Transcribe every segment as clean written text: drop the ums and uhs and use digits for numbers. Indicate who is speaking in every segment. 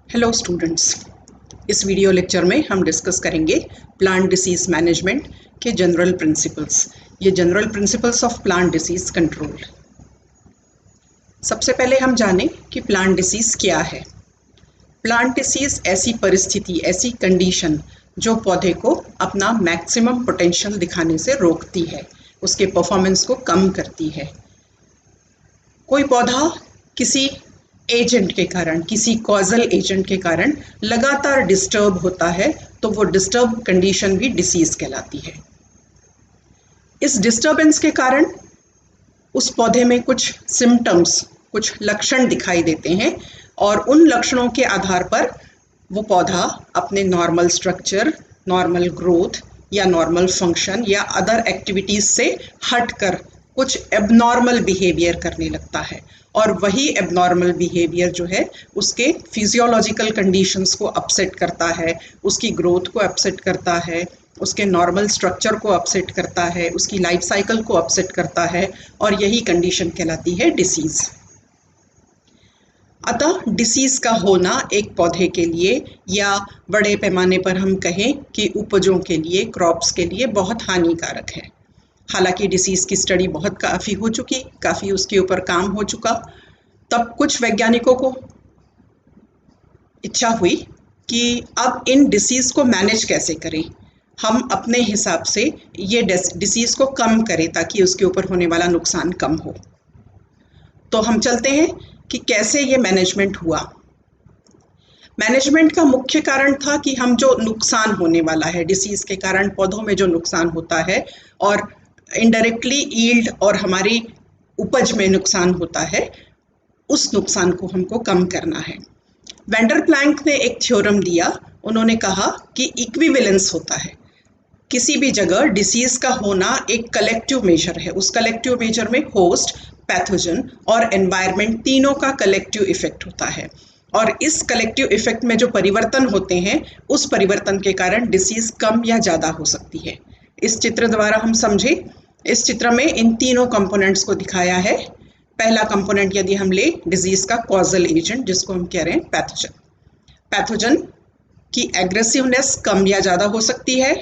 Speaker 1: Hello students, इस video lecture में हम डिस्कस करेंगे प्लांट डिसीज मैनेजमेंट के जनरल प्रिंसिपल्स। ये general principles of plant disease control. सबसे पहले हम जानें कि प्लांट डिसीज क्या है। प्लांट डिसीज ऐसी परिस्थिति, ऐसी कंडीशन जो पौधे को अपना मैक्सिमम पोटेंशियल दिखाने से रोकती है, उसके परफॉर्मेंस को कम करती है। कोई पौधा किसी एजेंट के कारण, किसी कॉजल एजेंट के कारण लगातार डिस्टर्ब होता है तो वो डिस्टर्ब कंडीशन भी डिसीज कहलाती है। इस डिस्टर्बेंस के कारण उस पौधे में कुछ सिम्टम्स, कुछ लक्षण दिखाई देते हैं और उन लक्षणों के आधार पर वो पौधा अपने नॉर्मल स्ट्रक्चर, नॉर्मल ग्रोथ या नॉर्मल फंक्शन या अदर एक्टिविटीज से हटकर कुछ एबनॉर्मल बिहेवियर करने लगता है। और वही एबनॉर्मल बिहेवियर जो है उसके फिजियोलॉजिकल कंडीशंस को अपसेट करता है, उसकी ग्रोथ को अपसेट करता है, उसके नॉर्मल स्ट्रक्चर को अपसेट करता है, उसकी लाइफ साइकिल को अपसेट करता है और यही कंडीशन कहलाती है डिसीज। अतः डिसीज का होना एक पौधे के लिए या बड़े पैमाने पर हम कहें कि उपजों के लिए, क्रॉप्स के लिए बहुत हानिकारक है। हालांकि डिसीज की स्टडी बहुत काफ़ी हो चुकी, काफ़ी उसके ऊपर काम हो चुका, तब कुछ वैज्ञानिकों को इच्छा हुई कि अब इन डिसीज को मैनेज कैसे करें, हम अपने हिसाब से ये डिसीज को कम करें ताकि उसके ऊपर होने वाला नुकसान कम हो। तो हम चलते हैं कि कैसे ये मैनेजमेंट हुआ। मैनेजमेंट का मुख्य कारण था कि हम जो नुकसान होने वाला है डिसीज के कारण, पौधों में जो नुकसान होता है और इनडायरेक्टली यील्ड और हमारी उपज में नुकसान होता है, उस नुकसान को हमको कम करना है। वेंडर प्लैंक ने एक थ्योरम दिया। उन्होंने कहा कि इक्विवेलेंस होता है। किसी भी जगह डिसीज का होना एक कलेक्टिव मेजर है। उस कलेक्टिव मेजर में होस्ट, पैथोजन और एनवायरनमेंट तीनों का कलेक्टिव इफेक्ट होता है और इस कलेक्टिव इफेक्ट में जो परिवर्तन होते हैं उस परिवर्तन के कारण डिसीज कम या ज़्यादा हो सकती है। इस चित्र द्वारा हम समझे, इस चित्र में इन तीनों कंपोनेंट्स को दिखाया है। पहला कंपोनेंट यदि हम ले डिजीज का कॉजल एजेंट, जिसको हम कह रहे हैं पैथोजन। पैथोजन की एग्रेसिवनेस कम या ज़्यादा हो सकती है।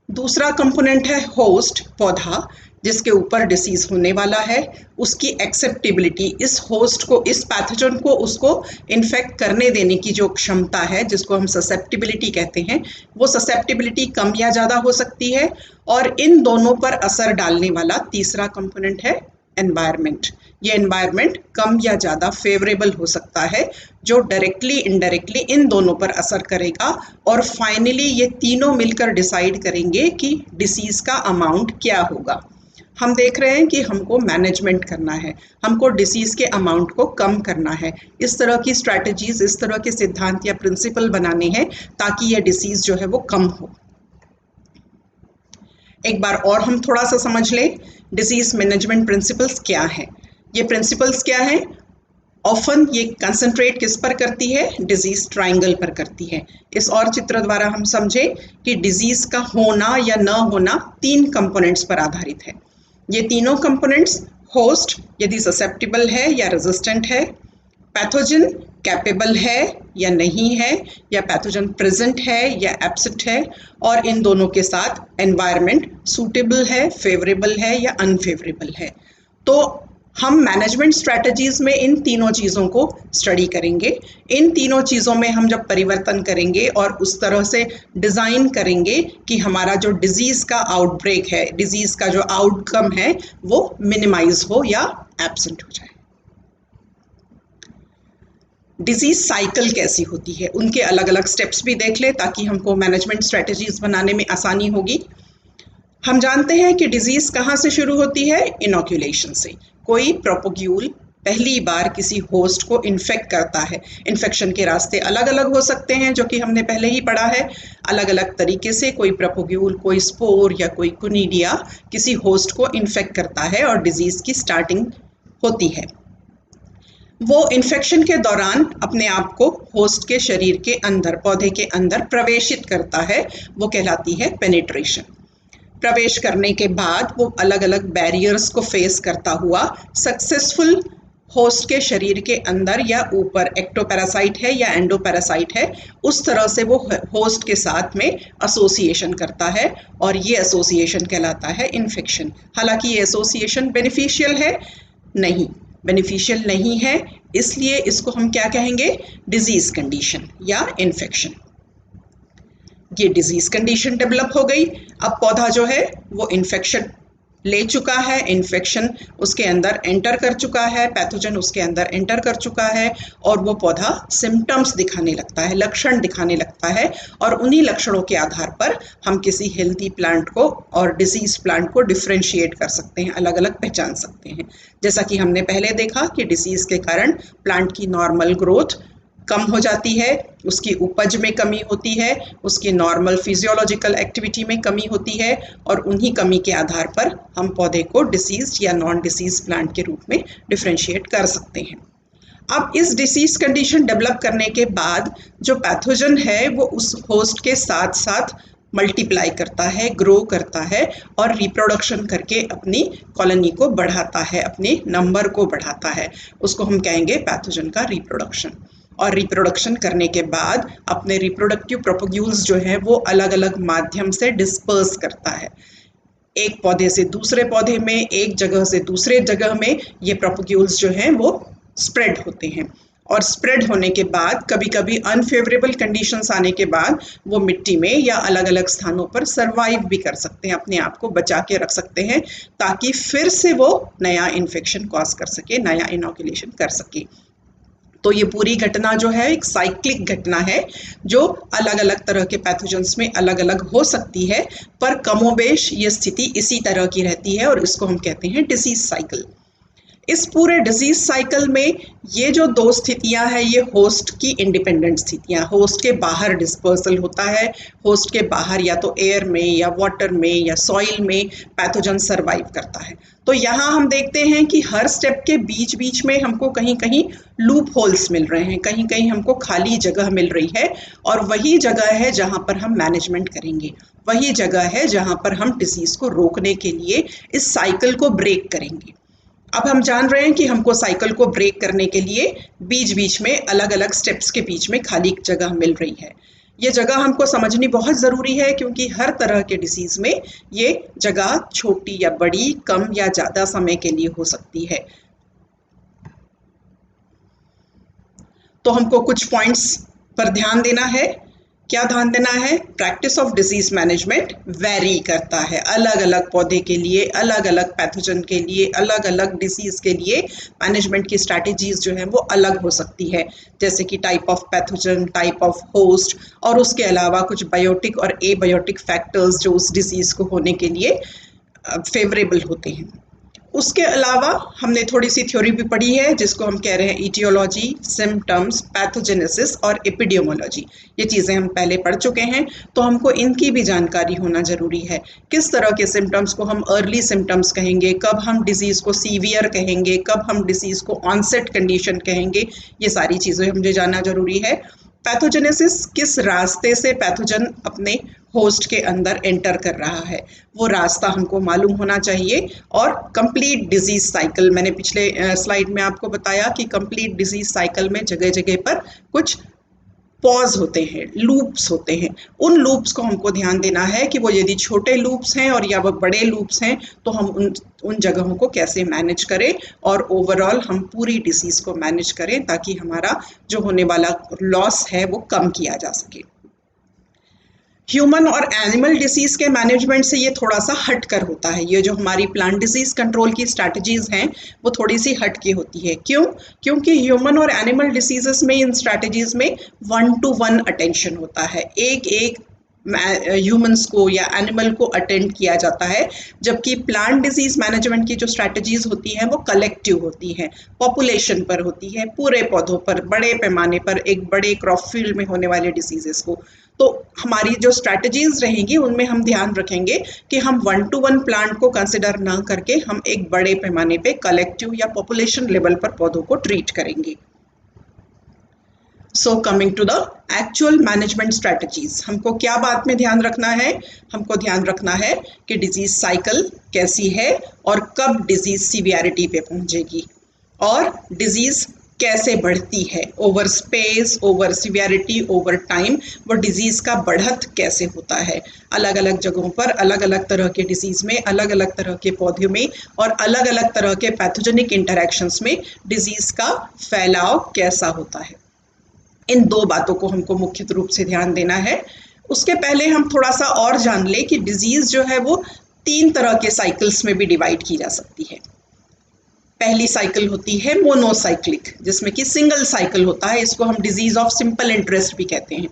Speaker 1: दूसरा कंपोनेंट है होस्ट, पौधा जिसके ऊपर डिसीज होने वाला है, उसकी एक्सेप्टेबिलिटी, इस होस्ट को, इस पैथोजन को उसको इन्फेक्ट करने देने की जो क्षमता है, जिसको हम ससेप्टिबिलिटी कहते हैं, वो ससेप्टिबिलिटी कम या ज़्यादा हो सकती है। और इन दोनों पर असर डालने वाला तीसरा कंपोनेंट है एनवायरनमेंट। ये एनवायरनमेंट कम या ज़्यादा फेवरेबल हो सकता है, जो डायरेक्टली इनडायरेक्टली इन दोनों पर असर करेगा और फाइनली ये तीनों मिलकर डिसाइड करेंगे कि डिसीज का अमाउंट क्या होगा। हम देख रहे हैं कि हमको मैनेजमेंट करना है, हमको डिसीज के अमाउंट को कम करना है। इस तरह की स्ट्रैटेजीज, इस तरह के सिद्धांत या प्रिंसिपल बनाने हैं ताकि ये डिसीज जो है वो कम हो। एक बार और हम थोड़ा सा समझ लें डिसीज मैनेजमेंट प्रिंसिपल्स क्या हैं। ये प्रिंसिपल्स क्या हैं? ऑफन ये कंसंट्रेट किस पर करती है? डिजीज ट्रायंगल पर करती है। इस और चित्र द्वारा हम समझे कि डिजीज का होना या न होना तीन कंपोनेंट्स पर आधारित है। ये तीनों कंपोनेंट्स, होस्ट यदि ससेप्टिबल है या रेजिस्टेंट है, पैथोजन कैपेबल है या नहीं है, या पैथोजन प्रेजेंट है या एब्सेंट है, और इन दोनों के साथ एनवायरनमेंट सूटेबल है, फेवरेबल है या अनफेवरेबल है। तो हम मैनेजमेंट स्ट्रैटेजीज में इन तीनों चीज़ों को स्टडी करेंगे। इन तीनों चीज़ों में हम जब परिवर्तन करेंगे और उस तरह से डिज़ाइन करेंगे कि हमारा जो डिजीज़ का आउटब्रेक है, डिजीज़ का जो आउटकम है, वो मिनिमाइज हो या एब्सेंट हो जाए। डिजीज साइकिल कैसी होती है, उनके अलग अलग स्टेप्स भी देख ले ताकि हमको मैनेजमेंट स्ट्रैटेजीज बनाने में आसानी होगी। हम जानते हैं कि डिजीज कहाँ से शुरू होती है? इनोक्यूलेशन से। कोई प्रोपोग्यूल पहली बार किसी होस्ट को इन्फेक्ट करता है। इन्फेक्शन के रास्ते अलग अलग हो सकते हैं, जो कि हमने पहले ही पढ़ा है। अलग अलग तरीके से कोई प्रोपोग्यूल, कोई स्पोर या कोई कुनीडिया किसी होस्ट को इन्फेक्ट करता है और डिजीज की स्टार्टिंग होती है। वो इन्फेक्शन के दौरान अपने आप को होस्ट के शरीर के अंदर, पौधे के अंदर प्रवेशित करता है। वो कहलाती है पेनिट्रेशन। प्रवेश करने के बाद वो अलग अलग बैरियर्स को फेस करता हुआ सक्सेसफुल होस्ट के शरीर के अंदर या ऊपर एक्टोपैरासाइट है या एंडोपैरासाइट है, उस तरह से वो होस्ट के साथ में एसोसिएशन करता है और ये एसोसिएशन कहलाता है इन्फेक्शन। हालांकि ये एसोसिएशन बेनिफिशियल है नहीं, बेनिफिशियल नहीं है, इसलिए इसको हम क्या कहेंगे, डिजीज कंडीशन या इन्फेक्शन। ये डिजीज कंडीशन डेवलप हो गई। अब पौधा जो है वो इन्फेक्शन ले चुका है, इन्फेक्शन उसके अंदर एंटर कर चुका है, पैथोजन उसके अंदर एंटर कर चुका है और वो पौधा सिम्टम्स दिखाने लगता है, लक्षण दिखाने लगता है और उन्हीं लक्षणों के आधार पर हम किसी हेल्दी प्लांट को और डिजीज प्लांट को डिफ्रेंशिएट कर सकते हैं, अलग अलग पहचान सकते हैं। जैसा कि हमने पहले देखा कि डिजीज के कारण प्लांट की नॉर्मल ग्रोथ कम हो जाती है, उसकी उपज में कमी होती है, उसकी नॉर्मल फिजियोलॉजिकल एक्टिविटी में कमी होती है और उन्हीं कमी के आधार पर हम पौधे को डिसीज या नॉन डिसीज प्लांट के रूप में डिफ्रेंशिएट कर सकते हैं। अब इस डिसीज कंडीशन डेवलप करने के बाद जो पैथोजन है वो उस होस्ट के साथ साथ मल्टीप्लाई करता है, ग्रो करता है और रिप्रोडक्शन करके अपनी कॉलोनी को बढ़ाता है, अपने नंबर को बढ़ाता है। उसको हम कहेंगे पैथोजन का रिप्रोडक्शन। और रिप्रोडक्शन करने के बाद अपने रिप्रोडक्टिव प्रोपोग्यूल्स जो हैं वो अलग अलग माध्यम से डिस्पर्स करता है। एक पौधे से दूसरे पौधे में, एक जगह से दूसरे जगह में ये प्रोपोग्यूल्स जो हैं वो स्प्रेड होते हैं और स्प्रेड होने के बाद कभी कभी अनफेवरेबल कंडीशंस आने के बाद वो मिट्टी में या अलग अलग स्थानों पर सरवाइव भी कर सकते हैं, अपने आप को बचा के रख सकते हैं ताकि फिर से वो नया इन्फेक्शन कॉज कर सके, नया इनोकुलेशन कर सके। तो ये पूरी घटना जो है एक साइक्लिक घटना है जो अलग अलग तरह के पैथोजेंस में अलग अलग हो सकती है, पर कमोबेश ये स्थिति इसी तरह की रहती है और इसको हम कहते हैं डिसीज साइकिल। इस पूरे डिजीज साइकिल में ये जो दो स्थितियां हैं ये होस्ट की इंडिपेंडेंट स्थितियां, होस्ट के बाहर डिस्पर्सल होता है, होस्ट के बाहर या तो एयर में या वाटर में या सॉइल में पैथोजन सरवाइव करता है। तो यहाँ हम देखते हैं कि हर स्टेप के बीच बीच में हमको कहीं कहीं लूप होल्स मिल रहे हैं, कहीं कहीं हमको खाली जगह मिल रही है और वही जगह है जहाँ पर हम मैनेजमेंट करेंगे, वही जगह है जहाँ पर हम डिसीज को रोकने के लिए इस साइकिल को ब्रेक करेंगे। अब हम जान रहे हैं कि हमको साइकिल को ब्रेक करने के लिए बीच बीच में अलग अलग स्टेप्स के बीच में खाली जगह मिल रही है। ये जगह हमको समझनी बहुत ज़रूरी है क्योंकि हर तरह के डिसीज़ में ये जगह छोटी या बड़ी, कम या ज़्यादा समय के लिए हो सकती है। तो हमको कुछ पॉइंट्स पर ध्यान देना है। क्या ध्यान देना है? Practice of disease management very करता है, अलग अलग पौधे के लिए, अलग अलग पैथोजन के लिए, अलग अलग डिसीज के लिए मैनेजमेंट की स्ट्रैटेजीज जो है वो अलग हो सकती है, जैसे कि type of pathogen, type of host और उसके अलावा कुछ बायोटिक और एबायोटिक फैक्टर्स जो उस डिसीज को होने के लिए फेवरेबल होते हैं। उसके अलावा हमने थोड़ी सी थ्योरी भी पढ़ी है जिसको हम कह रहे हैं इटियोलॉजी, सिम्टम्स, पैथोजेनेसिस और एपिडेमियोलॉजी। ये चीज़ें हम पहले पढ़ चुके हैं तो हमको इनकी भी जानकारी होना ज़रूरी है। किस तरह के सिम्टम्स को हम अर्ली सिम्टम्स कहेंगे, कब हम डिजीज़ को सीवियर कहेंगे, कब हम डिसीज़ को ऑनसेट कंडीशन कहेंगे, ये सारी चीज़ें मुझे जानना ज़रूरी है। पैथोजेनेसिस, किस रास्ते से पैथोजन अपने होस्ट के अंदर एंटर कर रहा है, वो रास्ता हमको मालूम होना चाहिए। और कंप्लीट डिजीज साइकिल, मैंने पिछले स्लाइड में आपको बताया कि कंप्लीट डिजीज साइकिल में जगह जगह पर कुछ पॉज होते हैं, लूप्स होते हैं। उन लूप्स को हमको ध्यान देना है कि वो यदि छोटे लूप्स हैं और या वो बड़े लूप्स हैं तो हम उन जगहों को कैसे मैनेज करें और ओवरऑल हम पूरी डिसीज़ को मैनेज करें ताकि हमारा जो होने वाला लॉस है वो कम किया जा सके। ह्यूमन और एनिमल डिसीज़ के मैनेजमेंट से ये थोड़ा सा हट कर होता है। ये जो हमारी प्लांट डिजीज़ कंट्रोल की स्ट्रैटेजीज़ हैं वो थोड़ी सी हट के होती है। क्यों? क्योंकि ह्यूमन और एनिमल डिसीज़ेस में इन स्ट्रैटेजीज़ में 1-to-1 अटेंशन होता है, एक एक ह्यूमंस को या एनिमल को अटेंड किया जाता है, जबकि प्लांट डिजीज मैनेजमेंट की जो स्ट्रैटेजीज होती हैं वो कलेक्टिव होती हैं, पॉपुलेशन पर होती है, पूरे पौधों पर, बड़े पैमाने पर, एक बड़े क्रॉप फील्ड में होने वाले डिसीजेस को। तो हमारी जो स्ट्रैटेजीज रहेंगी उनमें हम ध्यान रखेंगे कि हम 1-to-1 प्लांट को कंसिडर ना करके हम एक बड़े पैमाने पे कलेक्टिव या पॉपुलेशन लेवल पर पौधों को ट्रीट करेंगे। So coming to the actual management strategies, हमको क्या बात में ध्यान रखना है? हमको ध्यान रखना है कि डिजीज साइकिल कैसी है और कब डिजीज सीवियरिटी पे पहुंचेगी। और डिजीज कैसे बढ़ती है, over space, over severity, over time, वो डिजीज का बढ़त कैसे होता है, अलग अलग जगहों पर अलग अलग तरह के डिजीज में, अलग अलग तरह के पौधों में और अलग अलग तरह के पैथोजेनिक इंटरेक्शंस में डिजीज का फैलाव कैसा होता है। इन दो बातों को हमको मुख्य रूप से ध्यान देना है। उसके पहले हम थोड़ा सा और जान ले कि डिजीज जो है वो 3 तरह के साइकिल्स में भी डिवाइड की जा सकती है। पहली साइकिल होती है मोनोसाइक्लिक, जिसमें कि सिंगल साइकिल होता है, इसको हम डिजीज ऑफ सिंपल इंटरेस्ट भी कहते हैं।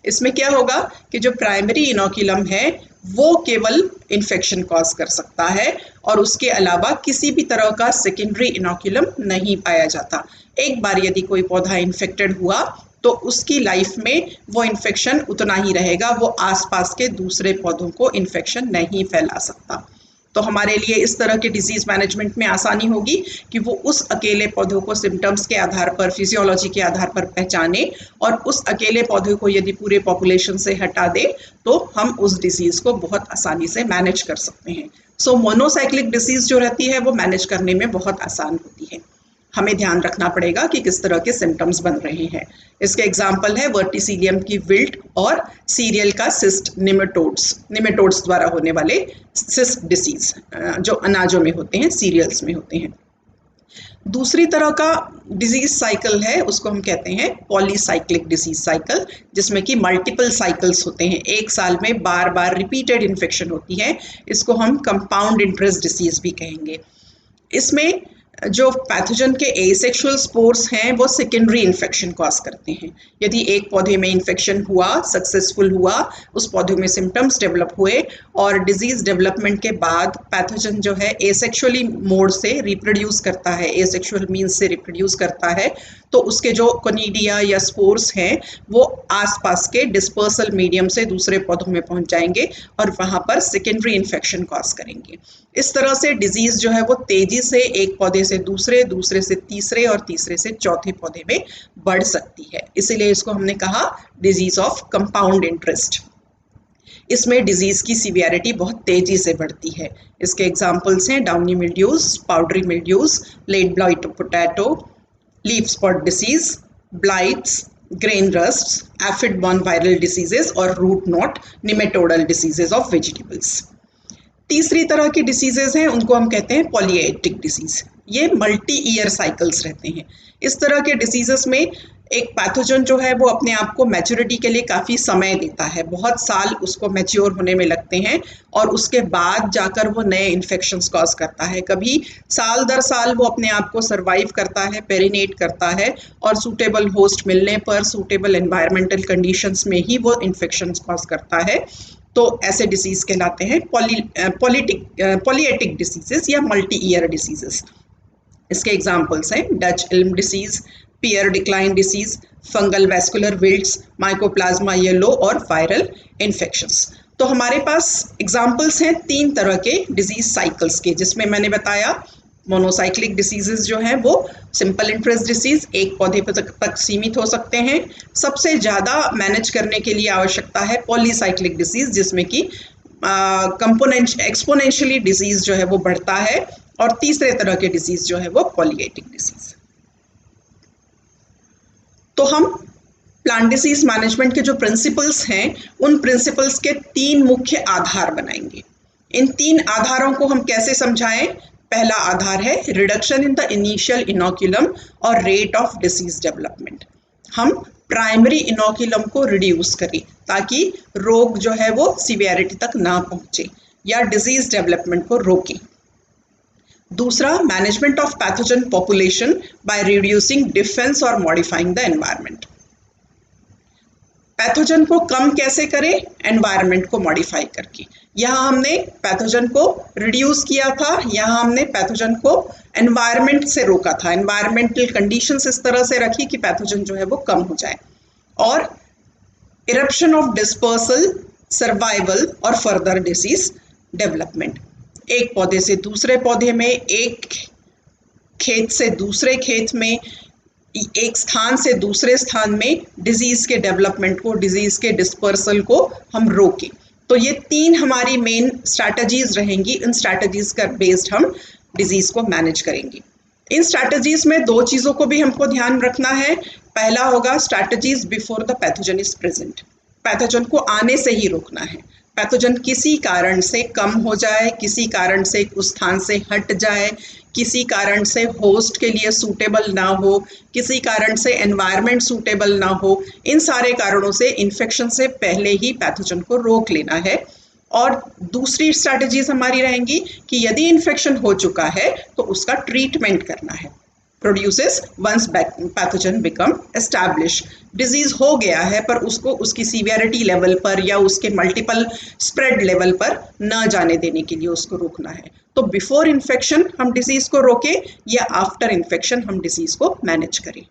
Speaker 1: इसमें क्या होगा कि जो प्राइमरी इनोक्यूलम है वो केवल इन्फेक्शन कॉज कर सकता है और उसके अलावा किसी भी तरह का सेकेंडरी इनोक्यूलम नहीं पाया जाता। एक बार यदि कोई पौधा इन्फेक्टेड हुआ तो उसकी लाइफ में वो इन्फेक्शन उतना ही रहेगा, वो आसपास के दूसरे पौधों को इन्फेक्शन नहीं फैला सकता। तो हमारे लिए इस तरह के डिजीज मैनेजमेंट में आसानी होगी कि वो उस अकेले पौधों को सिम्टम्स के आधार पर, फिजियोलॉजी के आधार पर पहचाने और उस अकेले पौधे को यदि पूरे पॉपुलेशन से हटा दे तो हम उस डिजीज को बहुत आसानी से मैनेज कर सकते हैं। सो मोनोसाइक्लिक डिजीज जो रहती है वो मैनेज करने में बहुत आसान होती है। हमें ध्यान रखना पड़ेगा कि किस तरह के सिम्टम्स बन रहे हैं। इसके एग्जाम्पल है वर्टिसिलियम की विल्ट और सीरियल का सिस्ट निमेटोड्स द्वारा होने वाले सिस्ट डिसीज जो अनाजों में होते हैं, सीरियल्स में होते हैं। दूसरी तरह का डिजीज साइकिल है, उसको हम कहते हैं पॉलीसाइक्लिक डिजीज साइकिल, जिसमें कि मल्टीपल साइकिल्स होते हैं, एक साल में बार बार रिपीटेड इन्फेक्शन होती है। इसको हम कंपाउंड इंटरेस्ट डिसीज भी कहेंगे। इसमें जो पैथोजन के एसेक्सुअल स्पोर्स हैं वो सेकेंडरी इन्फेक्शन कॉज करते हैं। यदि एक पौधे में इन्फेक्शन हुआ, सक्सेसफुल हुआ, उस पौधे में सिम्टम्स डेवलप हुए और डिजीज डेवलपमेंट के बाद पैथोजन जो है एसेक्सुअली मोड से रिप्रोड्यूस करता है, एसेक्सुअल मीन्स से रिप्रोड्यूस करता है, तो उसके जो कोनिडिया या स्पोर्स हैं वो आसपास के डिस्पर्सल मीडियम से दूसरे पौधों में पहुंच जाएंगे और वहां पर सेकेंडरी इन्फेक्शन कॉज करेंगे। इस तरह से डिजीज जो है वो तेजी से एक पौधे से दूसरे, दूसरे से तीसरे और तीसरे से चौथे पौधे में बढ़ सकती है। इसीलिए इसको हमने कहा डिजीज ऑफ कंपाउंड इंटरेस्ट। इसमें डिजीज की सीवियरिटी बहुत तेजी से बढ़ती है। इसके एग्जाम्पल्स हैं downy mildews, powdery mildews, late blight of potato, leaf spot disease, blights, grain rust, aphid borne viral diseases और root knot nematodal diseases of vegetables. तीसरी तरह की डिसीजेज हैं, उनको हम कहते हैं पॉलीएटिक डिसीज। ये मल्टी ईयर साइकिल्स रहते हैं। इस तरह के डिसीजेस में एक पैथोजन जो है वो अपने आप को मैच्योरिटी के लिए काफ़ी समय देता है, बहुत साल उसको मैच्योर होने में लगते हैं और उसके बाद जाकर वो नए इन्फेक्शंस कॉज करता है। कभी साल दर साल वो अपने आप को सर्वाइव करता है, पेरिनेट करता है और सूटेबल होस्ट मिलने पर, सूटेबल एनवायरमेंटल कंडीशंस में ही वो इन्फेक्शंस कॉज करता है। तो ऐसे डिसीज कहलाते हैं पॉलीएटिक डिसीजेस या मल्टी ईयर डिसीजेस। इसके एग्जाम्पल्स हैं Dutch elm disease, pear decline disease, fungal vascular wilts, mycoplasma yellow और वायरल इन्फेक्शंस। तो हमारे पास एग्जाम्पल्स हैं 3 तरह के डिजीज साइकिल्स के, जिसमें मैंने बताया मोनोसाइक्लिक डिसीजेस जो हैं वो सिंपल इंटरेस्ट डिसीज, एक पौधे तक सीमित हो सकते हैं। सबसे ज़्यादा मैनेज करने के लिए आवश्यकता है पॉलीसाइक्लिक डिसीज, जिसमें कि एक्सपोनेंशियली डिजीज जो है वो बढ़ता है। और तीसरे तरह के डिजीज जो है वो पॉलीएटिक डिसीज। तो हम प्लांट डिसीज मैनेजमेंट के जो प्रिंसिपल्स हैं उन प्रिंसिपल्स के 3 मुख्य आधार बनाएंगे। इन 3 आधारों को हम कैसे समझाएं? पहला आधार है reduction in the initial inoculum और रेट ऑफ डिसीज डेवलपमेंट। हम प्राइमरी इनोक्यूलम को रिड्यूस करें ताकि रोग जो है वो सीवियरिटी तक ना पहुंचे या डिजीज डेवलपमेंट को रोकें। दूसरा, management of pathogen population by reducing defence और मॉडिफाइंग द एनवायरनमेंट। पैथोजन को कम कैसे करें? एनवायरनमेंट को मॉडिफाई करके। यहाँ हमने पैथोजन को रिड्यूस किया था, यहाँ हमने पैथोजन को एनवायरनमेंट से रोका था, एनवायरमेंटल कंडीशंस इस तरह से रखी कि पैथोजन जो है वो कम हो जाए। और इरप्शन ऑफ डिस्पर्सल, सर्वाइवल और फर्दर डिसीज डेवलपमेंट। एक पौधे से दूसरे पौधे में, एक खेत से दूसरे खेत में, एक स्थान से दूसरे स्थान में डिजीज के डेवलपमेंट को, डिजीज के डिस्पर्सल को हम रोकें। तो ये 3 हमारी मेन स्ट्रैटेजीज रहेंगी। इन स्ट्रैटेजीज का बेस्ड हम डिजीज को मैनेज करेंगे। इन स्ट्रैटेजीज में दो चीजों को भी हमको ध्यान रखना है। पहला होगा strategies before the pathogen is present. Pathogen को आने से ही रोकना है। पैथोजन किसी कारण से कम हो जाए, किसी कारण से उस स्थान से हट जाए, किसी कारण से होस्ट के लिए सूटेबल ना हो, किसी कारण से एनवायरनमेंट सूटेबल ना हो, इन सारे कारणों से इन्फेक्शन से पहले ही पैथोजन को रोक लेना है। और दूसरी स्ट्रैटेजीज हमारी रहेंगी कि यदि इन्फेक्शन हो चुका है तो उसका ट्रीटमेंट करना है। Produces once pathogen become establish. Disease हो गया है पर उसको उसकी सीवियरिटी लेवल पर या उसके मल्टीपल स्प्रेड लेवल पर न जाने देने के लिए उसको रोकना है। तो बिफोर इन्फेक्शन हम डिजीज को रोकें या आफ्टर इन्फेक्शन हम डिजीज को मैनेज करें।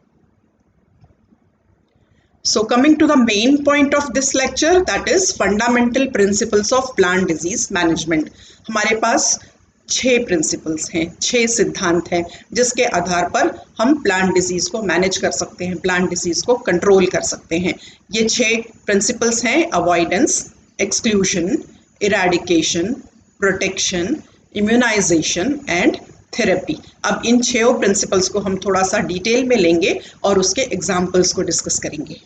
Speaker 1: So coming to the main point of this lecture, that is fundamental principles of plant disease management. हमारे पास 6 प्रिंसिपल्स हैं, 6 सिद्धांत हैं जिसके आधार पर हम प्लांट डिजीज को मैनेज कर सकते हैं, प्लांट डिजीज को कंट्रोल कर सकते हैं। ये 6 प्रिंसिपल्स हैं: avoidance, exclusion, eradication, protection, immunisation and therapy. अब इन 6 प्रिंसिपल्स को हम थोड़ा सा डिटेल में लेंगे और उसके एग्जाम्पल्स को डिस्कस करेंगे।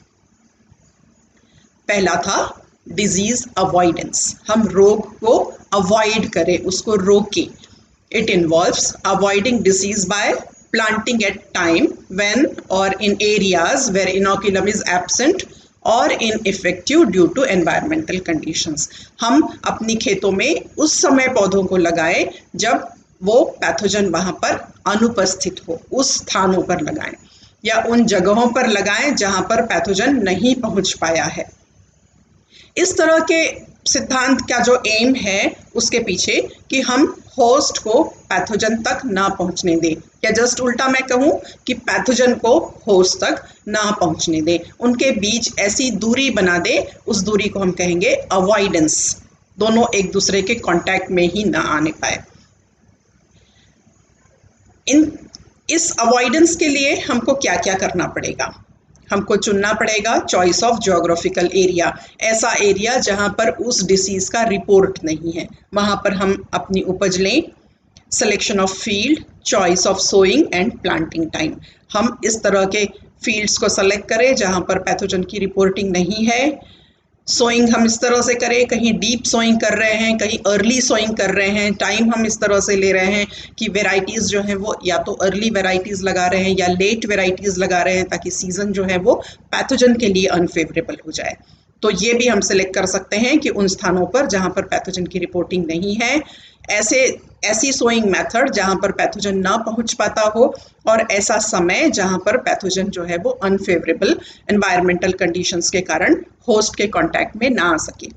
Speaker 1: पहला था डिजीज अवॉइडेंस। हम रोग को अवॉइड करें, उसको रोकें। It involves avoiding disease by planting at time when और in areas where inoculum is absent और ineffective due to environmental conditions. हम अपनी खेतों में उस समय पौधों को लगाएं जब वो पैथोजन वहां पर अनुपस्थित हो, उस स्थानों पर लगाएं या उन जगहों पर लगाएं जहां पर पैथोजन नहीं पहुंच पाया है। इस तरह के सिद्धांत का जो एम है उसके पीछे कि हम होस्ट को पैथोजन तक ना पहुंचने दें, या जस्ट उल्टा मैं कहूं कि पैथोजन को होस्ट तक ना पहुंचने दें, उनके बीच ऐसी दूरी बना दे, उस दूरी को हम कहेंगे अवॉइडेंस। दोनों एक दूसरे के कांटेक्ट में ही ना आने पाए। इस अवॉइडेंस के लिए हमको क्या क्या करना पड़ेगा? हमको चुनना पड़ेगा चॉइस ऑफ ज्योग्राफिकल एरिया, ऐसा एरिया जहां पर उस डिसीज का रिपोर्ट नहीं है, वहां पर हम अपनी उपज लें। Selection of field, choice of sowing and planting time. हम इस तरह के फील्ड्स को सेलेक्ट करें जहां पर पैथोजन की रिपोर्टिंग नहीं है। सोइंग हम इस तरह से करें, कहीं डीप सोइंग कर रहे हैं, कहीं अर्ली सोइंग कर रहे हैं। टाइम हम इस तरह से ले रहे हैं कि वेराइटीज़ जो हैं वो या तो अर्ली वेराइटीज़ लगा रहे हैं या लेट वेराइटीज़ लगा रहे हैं, ताकि सीज़न जो है वो पैथोजन के लिए अनफेवरेबल हो जाए। तो ये भी हम सिलेक्ट कर सकते हैं कि उन स्थानों पर जहाँ पर पैथोजन की रिपोर्टिंग नहीं है, ऐसी सोइंग मेथड जहाँ पर पैथोजन ना पहुँच पाता हो, और ऐसा समय जहाँ पर पैथोजन जो है वो अनफेवरेबल एनवायरमेंटल कंडीशंस के कारण होस्ट के कांटेक्ट में ना आ सके।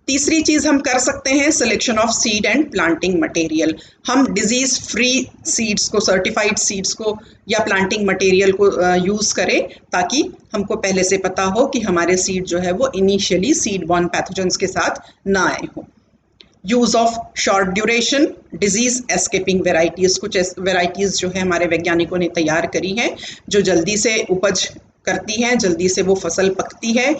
Speaker 1: तीसरी चीज हम कर सकते हैं selection of seed and planting material. हम डिजीज फ्री सीड्स को, सर्टिफाइड सीड्स को या प्लांटिंग मटेरियल को यूज करें, ताकि हमको पहले से पता हो कि हमारे सीड जो है वो इनिशियली सीड बॉर्न पैथोजन्स के साथ ना आए हों। Use of short duration disease escaping varieties, कुछ वेराइटीज जो है हमारे वैज्ञानिकों ने तैयार करी हैं जो जल्दी से उपज करती हैं, जल्दी से वो फसल पकती है,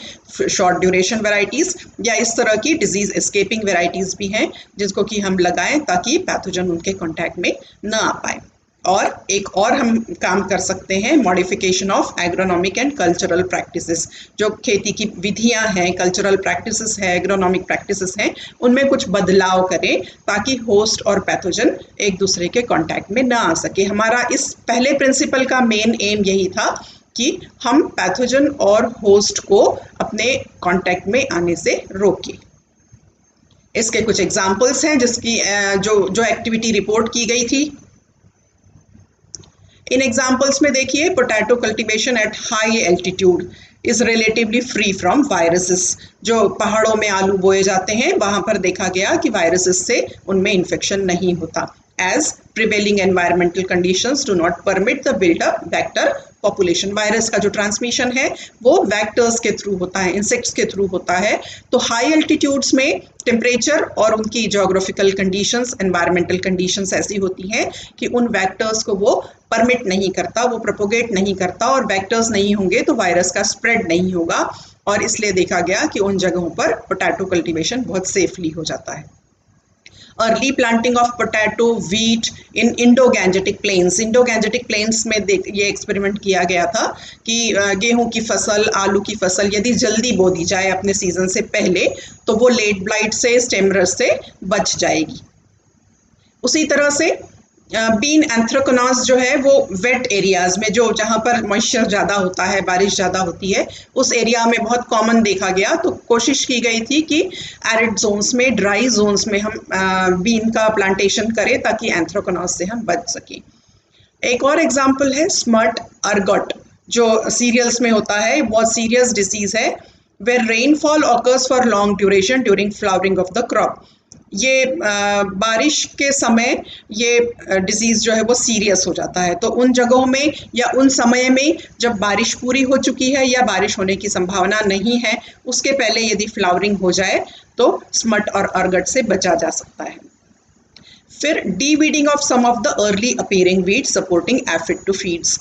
Speaker 1: शॉर्ट ड्यूरेशन वेराइटीज, या इस तरह की डिजीज एस्केपिंग वेराइटीज भी हैं जिसको कि हम लगाएं ताकि पैथोजन उनके कांटेक्ट में न आ पाए। और एक और हम काम कर सकते हैं modification of agronomic and cultural practices. जो खेती की विधियां हैं, कल्चरल प्रैक्टिसेस हैं, एग्रोनॉमिक प्रैक्टिसेस हैं, उनमें कुछ बदलाव करें ताकि होस्ट और पैथोजन एक दूसरे के कांटेक्ट में ना आ सके। हमारा इस पहले प्रिंसिपल का मेन एम यही था कि हम पैथोजन और होस्ट को अपने कांटेक्ट में आने से रोकें। इसके कुछ एग्जाम्पल्स हैं जिसकी जो एक्टिविटी रिपोर्ट की गई थी। इन एग्जाम्पल्स में देखिए, potato cultivation at high altitude is relatively free from viruses. जो पहाड़ों में आलू बोए जाते हैं वहां पर देखा गया कि वायरसेस से उनमें इन्फेक्शन नहीं होता, as prevailing environmental conditions do not permit the build-up vector population। Virus का जो ट्रांसमिशन है वो वेक्टर्स के थ्रू होता है, इंसेक्ट्स के थ्रू होता है। तो हाई एल्टीट्यूड्स में टेम्परेचर और उनकी जोग्राफिकल कंडीशंस, एनवायरमेंटल कंडीशंस ऐसी होती हैं कि उन वेक्टर्स को वो परमिट नहीं करता, वो प्रोपोगेट नहीं करता, और वेक्टर्स नहीं होंगे तो वायरस का स्प्रेड नहीं होगा, और इसलिए देखा गया कि उन जगहों पर पोटैटो कल्टीवेशन बहुत सेफली हो जाता है। Early planting of potato, wheat in Indo Gangetic plains. Indo Gangetic plains में ये एक्सपेरिमेंट किया गया था कि गेहूं की फसल, आलू की फसल यदि जल्दी बो दी जाए अपने सीजन से पहले तो वो लेट ब्लाइट से, स्टेम रस्ट से बच जाएगी। उसी तरह से बीन एंथ्राकोनास जो है वो वेट एरियाज में, जो जहाँ पर मॉइस्चर ज़्यादा होता है, बारिश ज़्यादा होती है, उस एरिया में बहुत कॉमन देखा गया। तो कोशिश की गई थी कि एरिड जोन्स में, ड्राई जोन्स में हम बीन का प्लांटेशन करें ताकि एंथ्राकोनास से हम बच सकें। एक और एग्जाम्पल है स्मट अर्गट, जो सीरियल्स में होता है। बहुत सीरियस डिसीज है where rainfall occurs for long duration during flowering of the crop. ये बारिश के समय ये डिजीज़ जो है वो सीरियस हो जाता है। तो उन जगहों में या उन समय में जब बारिश पूरी हो चुकी है या बारिश होने की संभावना नहीं है, उसके पहले यदि फ्लावरिंग हो जाए तो स्मट और अर्गट से बचा जा सकता है। फिर deweeding of some of the early appearing weeds supporting aphid to feeds.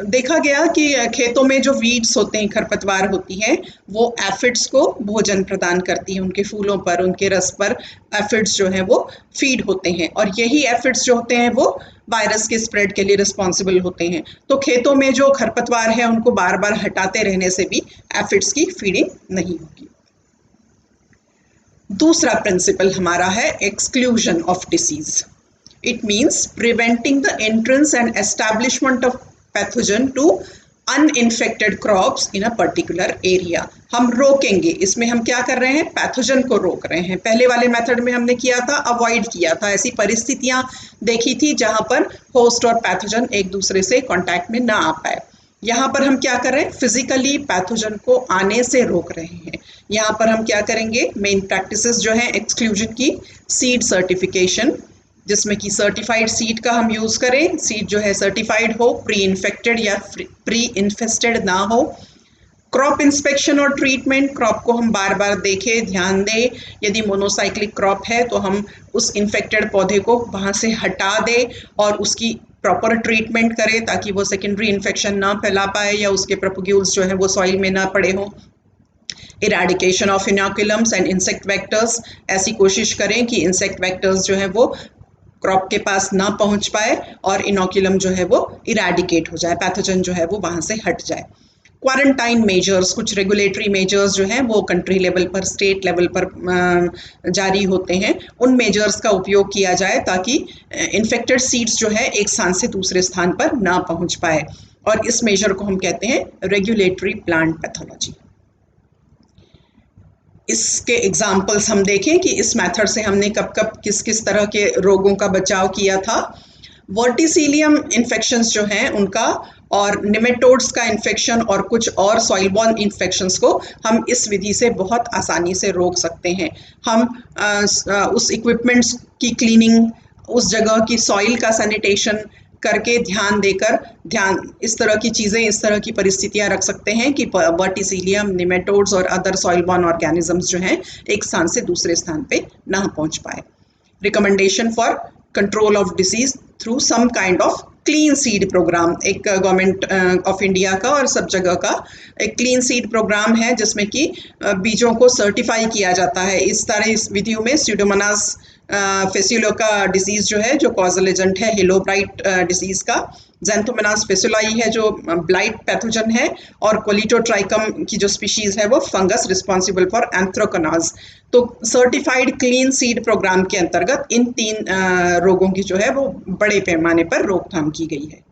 Speaker 1: देखा गया कि खेतों में जो वीड्स होते हैं, खरपतवार होती हैं, वो एफिड्स को भोजन प्रदान करती हैं। उनके फूलों पर, उनके रस पर एफिड्स जो हैं वो फीड होते हैं, और यही एफिड्स जो होते हैं वो वायरस के स्प्रेड के लिए रिस्पॉन्सिबल होते हैं। तो खेतों में जो खरपतवार है उनको बार बार हटाते रहने से भी एफिड्स की फीडिंग नहीं होगी। दूसरा प्रिंसिपल हमारा है exclusion of disease. It means preventing the entrance and establishment of pathogen to uninfected crops in a particular area. हम रोकेंगे, इसमें हम क्या कर रहे हैं, पैथोजन को रोक रहे हैं। पहले वाले मेथड में हमने किया था, अवॉइड किया था, ऐसी परिस्थितियां देखी थी जहां पर होस्ट और पैथोजन एक दूसरे से कांटेक्ट में ना आ पाए। यहाँ पर हम क्या कर रहे हैं, फिजिकली पैथोजन को आने से रोक रहे हैं। यहाँ पर हम क्या करेंगे, मेन प्रैक्टिसेस जो है एक्सक्लूजन की, सीड सर्टिफिकेशन, जिसमें कि सर्टिफाइड सीड का हम यूज़ करें, सीड जो है सर्टिफाइड हो, प्री इन्फेक्टेड या प्री इन्फेस्टेड ना हो। क्रॉप इंस्पेक्शन और ट्रीटमेंट, क्रॉप को हम बार बार देखें, ध्यान दें। यदि मोनोसाइक्लिक क्रॉप है तो हम उस इन्फेक्टेड पौधे को वहाँ से हटा दें और उसकी प्रॉपर ट्रीटमेंट करें ताकि वो सेकेंडरी इन्फेक्शन ना फैला पाए या उसके प्रोपोग्यूल्स जो है वो सॉइल में ना पड़े हों। Eradication of inoculums and insect vectors, ऐसी कोशिश करें कि इंसेक्ट वेक्टर्स जो है वो क्रॉप के पास ना पहुंच पाए और इनोकुलम जो है वो इराडिकेट हो जाए, पैथोजन जो है वो वहाँ से हट जाए। क्वारंटाइन मेजर्स, कुछ रेगुलेटरी मेजर्स जो हैं वो कंट्री लेवल पर, स्टेट लेवल पर जारी होते हैं। उन मेजर्स का उपयोग किया जाए ताकि इन्फेक्टेड सीड्स जो है एक स्थान से दूसरे स्थान पर ना पहुंच पाए, और इस मेजर को हम कहते हैं रेगुलेटरी प्लांट पैथोलॉजी। इसके एग्जाम्पल्स हम देखें कि इस मेथड से हमने कब कब किस किस तरह के रोगों का बचाव किया था। वर्टिसिलियम इन्फेक्शंस जो हैं उनका, और निमेटोड्स का इन्फेक्शन और कुछ और सॉइल बॉर्न इन्फेक्शंस को हम इस विधि से बहुत आसानी से रोक सकते हैं। हम उस इक्विपमेंट्स की क्लीनिंग, उस जगह की सॉइल का सैनिटेशन करके, ध्यान देकर, इस तरह की चीज़ें, इस तरह की परिस्थितियां रख सकते हैं कि वर्टिसिलियम, निमेटोड्स और अदर सॉइल बॉर्न ऑर्गेनिजम्स जो हैं एक स्थान से दूसरे स्थान पे ना पहुंच पाए। Recommendation for control of disease through some kind of clean seed programme, एक गवर्नमेंट ऑफ इंडिया का और सब जगह का एक क्लीन सीड प्रोग्राम है जिसमें कि बीजों को सर्टिफाई किया जाता है। इस तरह इस विधियों में स्यूडोमोनास फेसियोलोका डिसीज जो है, जो कॉजल एजेंट है हेलोब्राइट डिसीज का, ज़ैंथोमोनास फेसियोलाई है जो ब्लाइट पैथोजन है, और कोलिटोट्राइकम की जो स्पीशीज है वो फंगस रिस्पॉन्सिबल फॉर एंथ्राकोनास। तो सर्टिफाइड क्लीन सीड प्रोग्राम के अंतर्गत इन 3 रोगों की जो है वो बड़े पैमाने पर रोकथाम की गई है।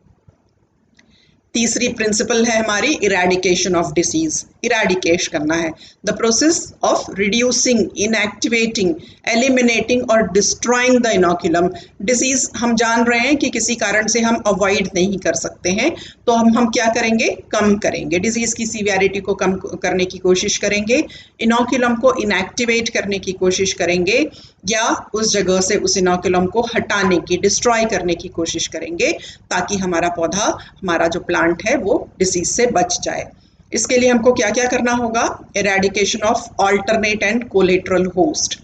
Speaker 1: तीसरी प्रिंसिपल है हमारी इरेडिकेशन ऑफ डिसीज। इरेडिकेट करना है, the process of reducing, inactivating, eliminating और डिस्ट्रॉइंग द इनोकुलम। डिसीज हम जान रहे हैं कि किसी कारण से हम अवॉइड नहीं कर सकते हैं, तो हम क्या करेंगे, कम करेंगे, डिजीज की सीवियरिटी को कम करने की कोशिश करेंगे, इनोकुलम को इनएक्टिवेट करने की कोशिश करेंगे, या उस जगह से उस इनोकुलम को हटाने की, डिस्ट्रॉय करने की कोशिश करेंगे ताकि हमारा पौधा, हमारा जो प्लांट है वो डिसीज से बच जाए। इसके लिए हमको क्या क्या करना होगा, eradication of alternate and collateral host.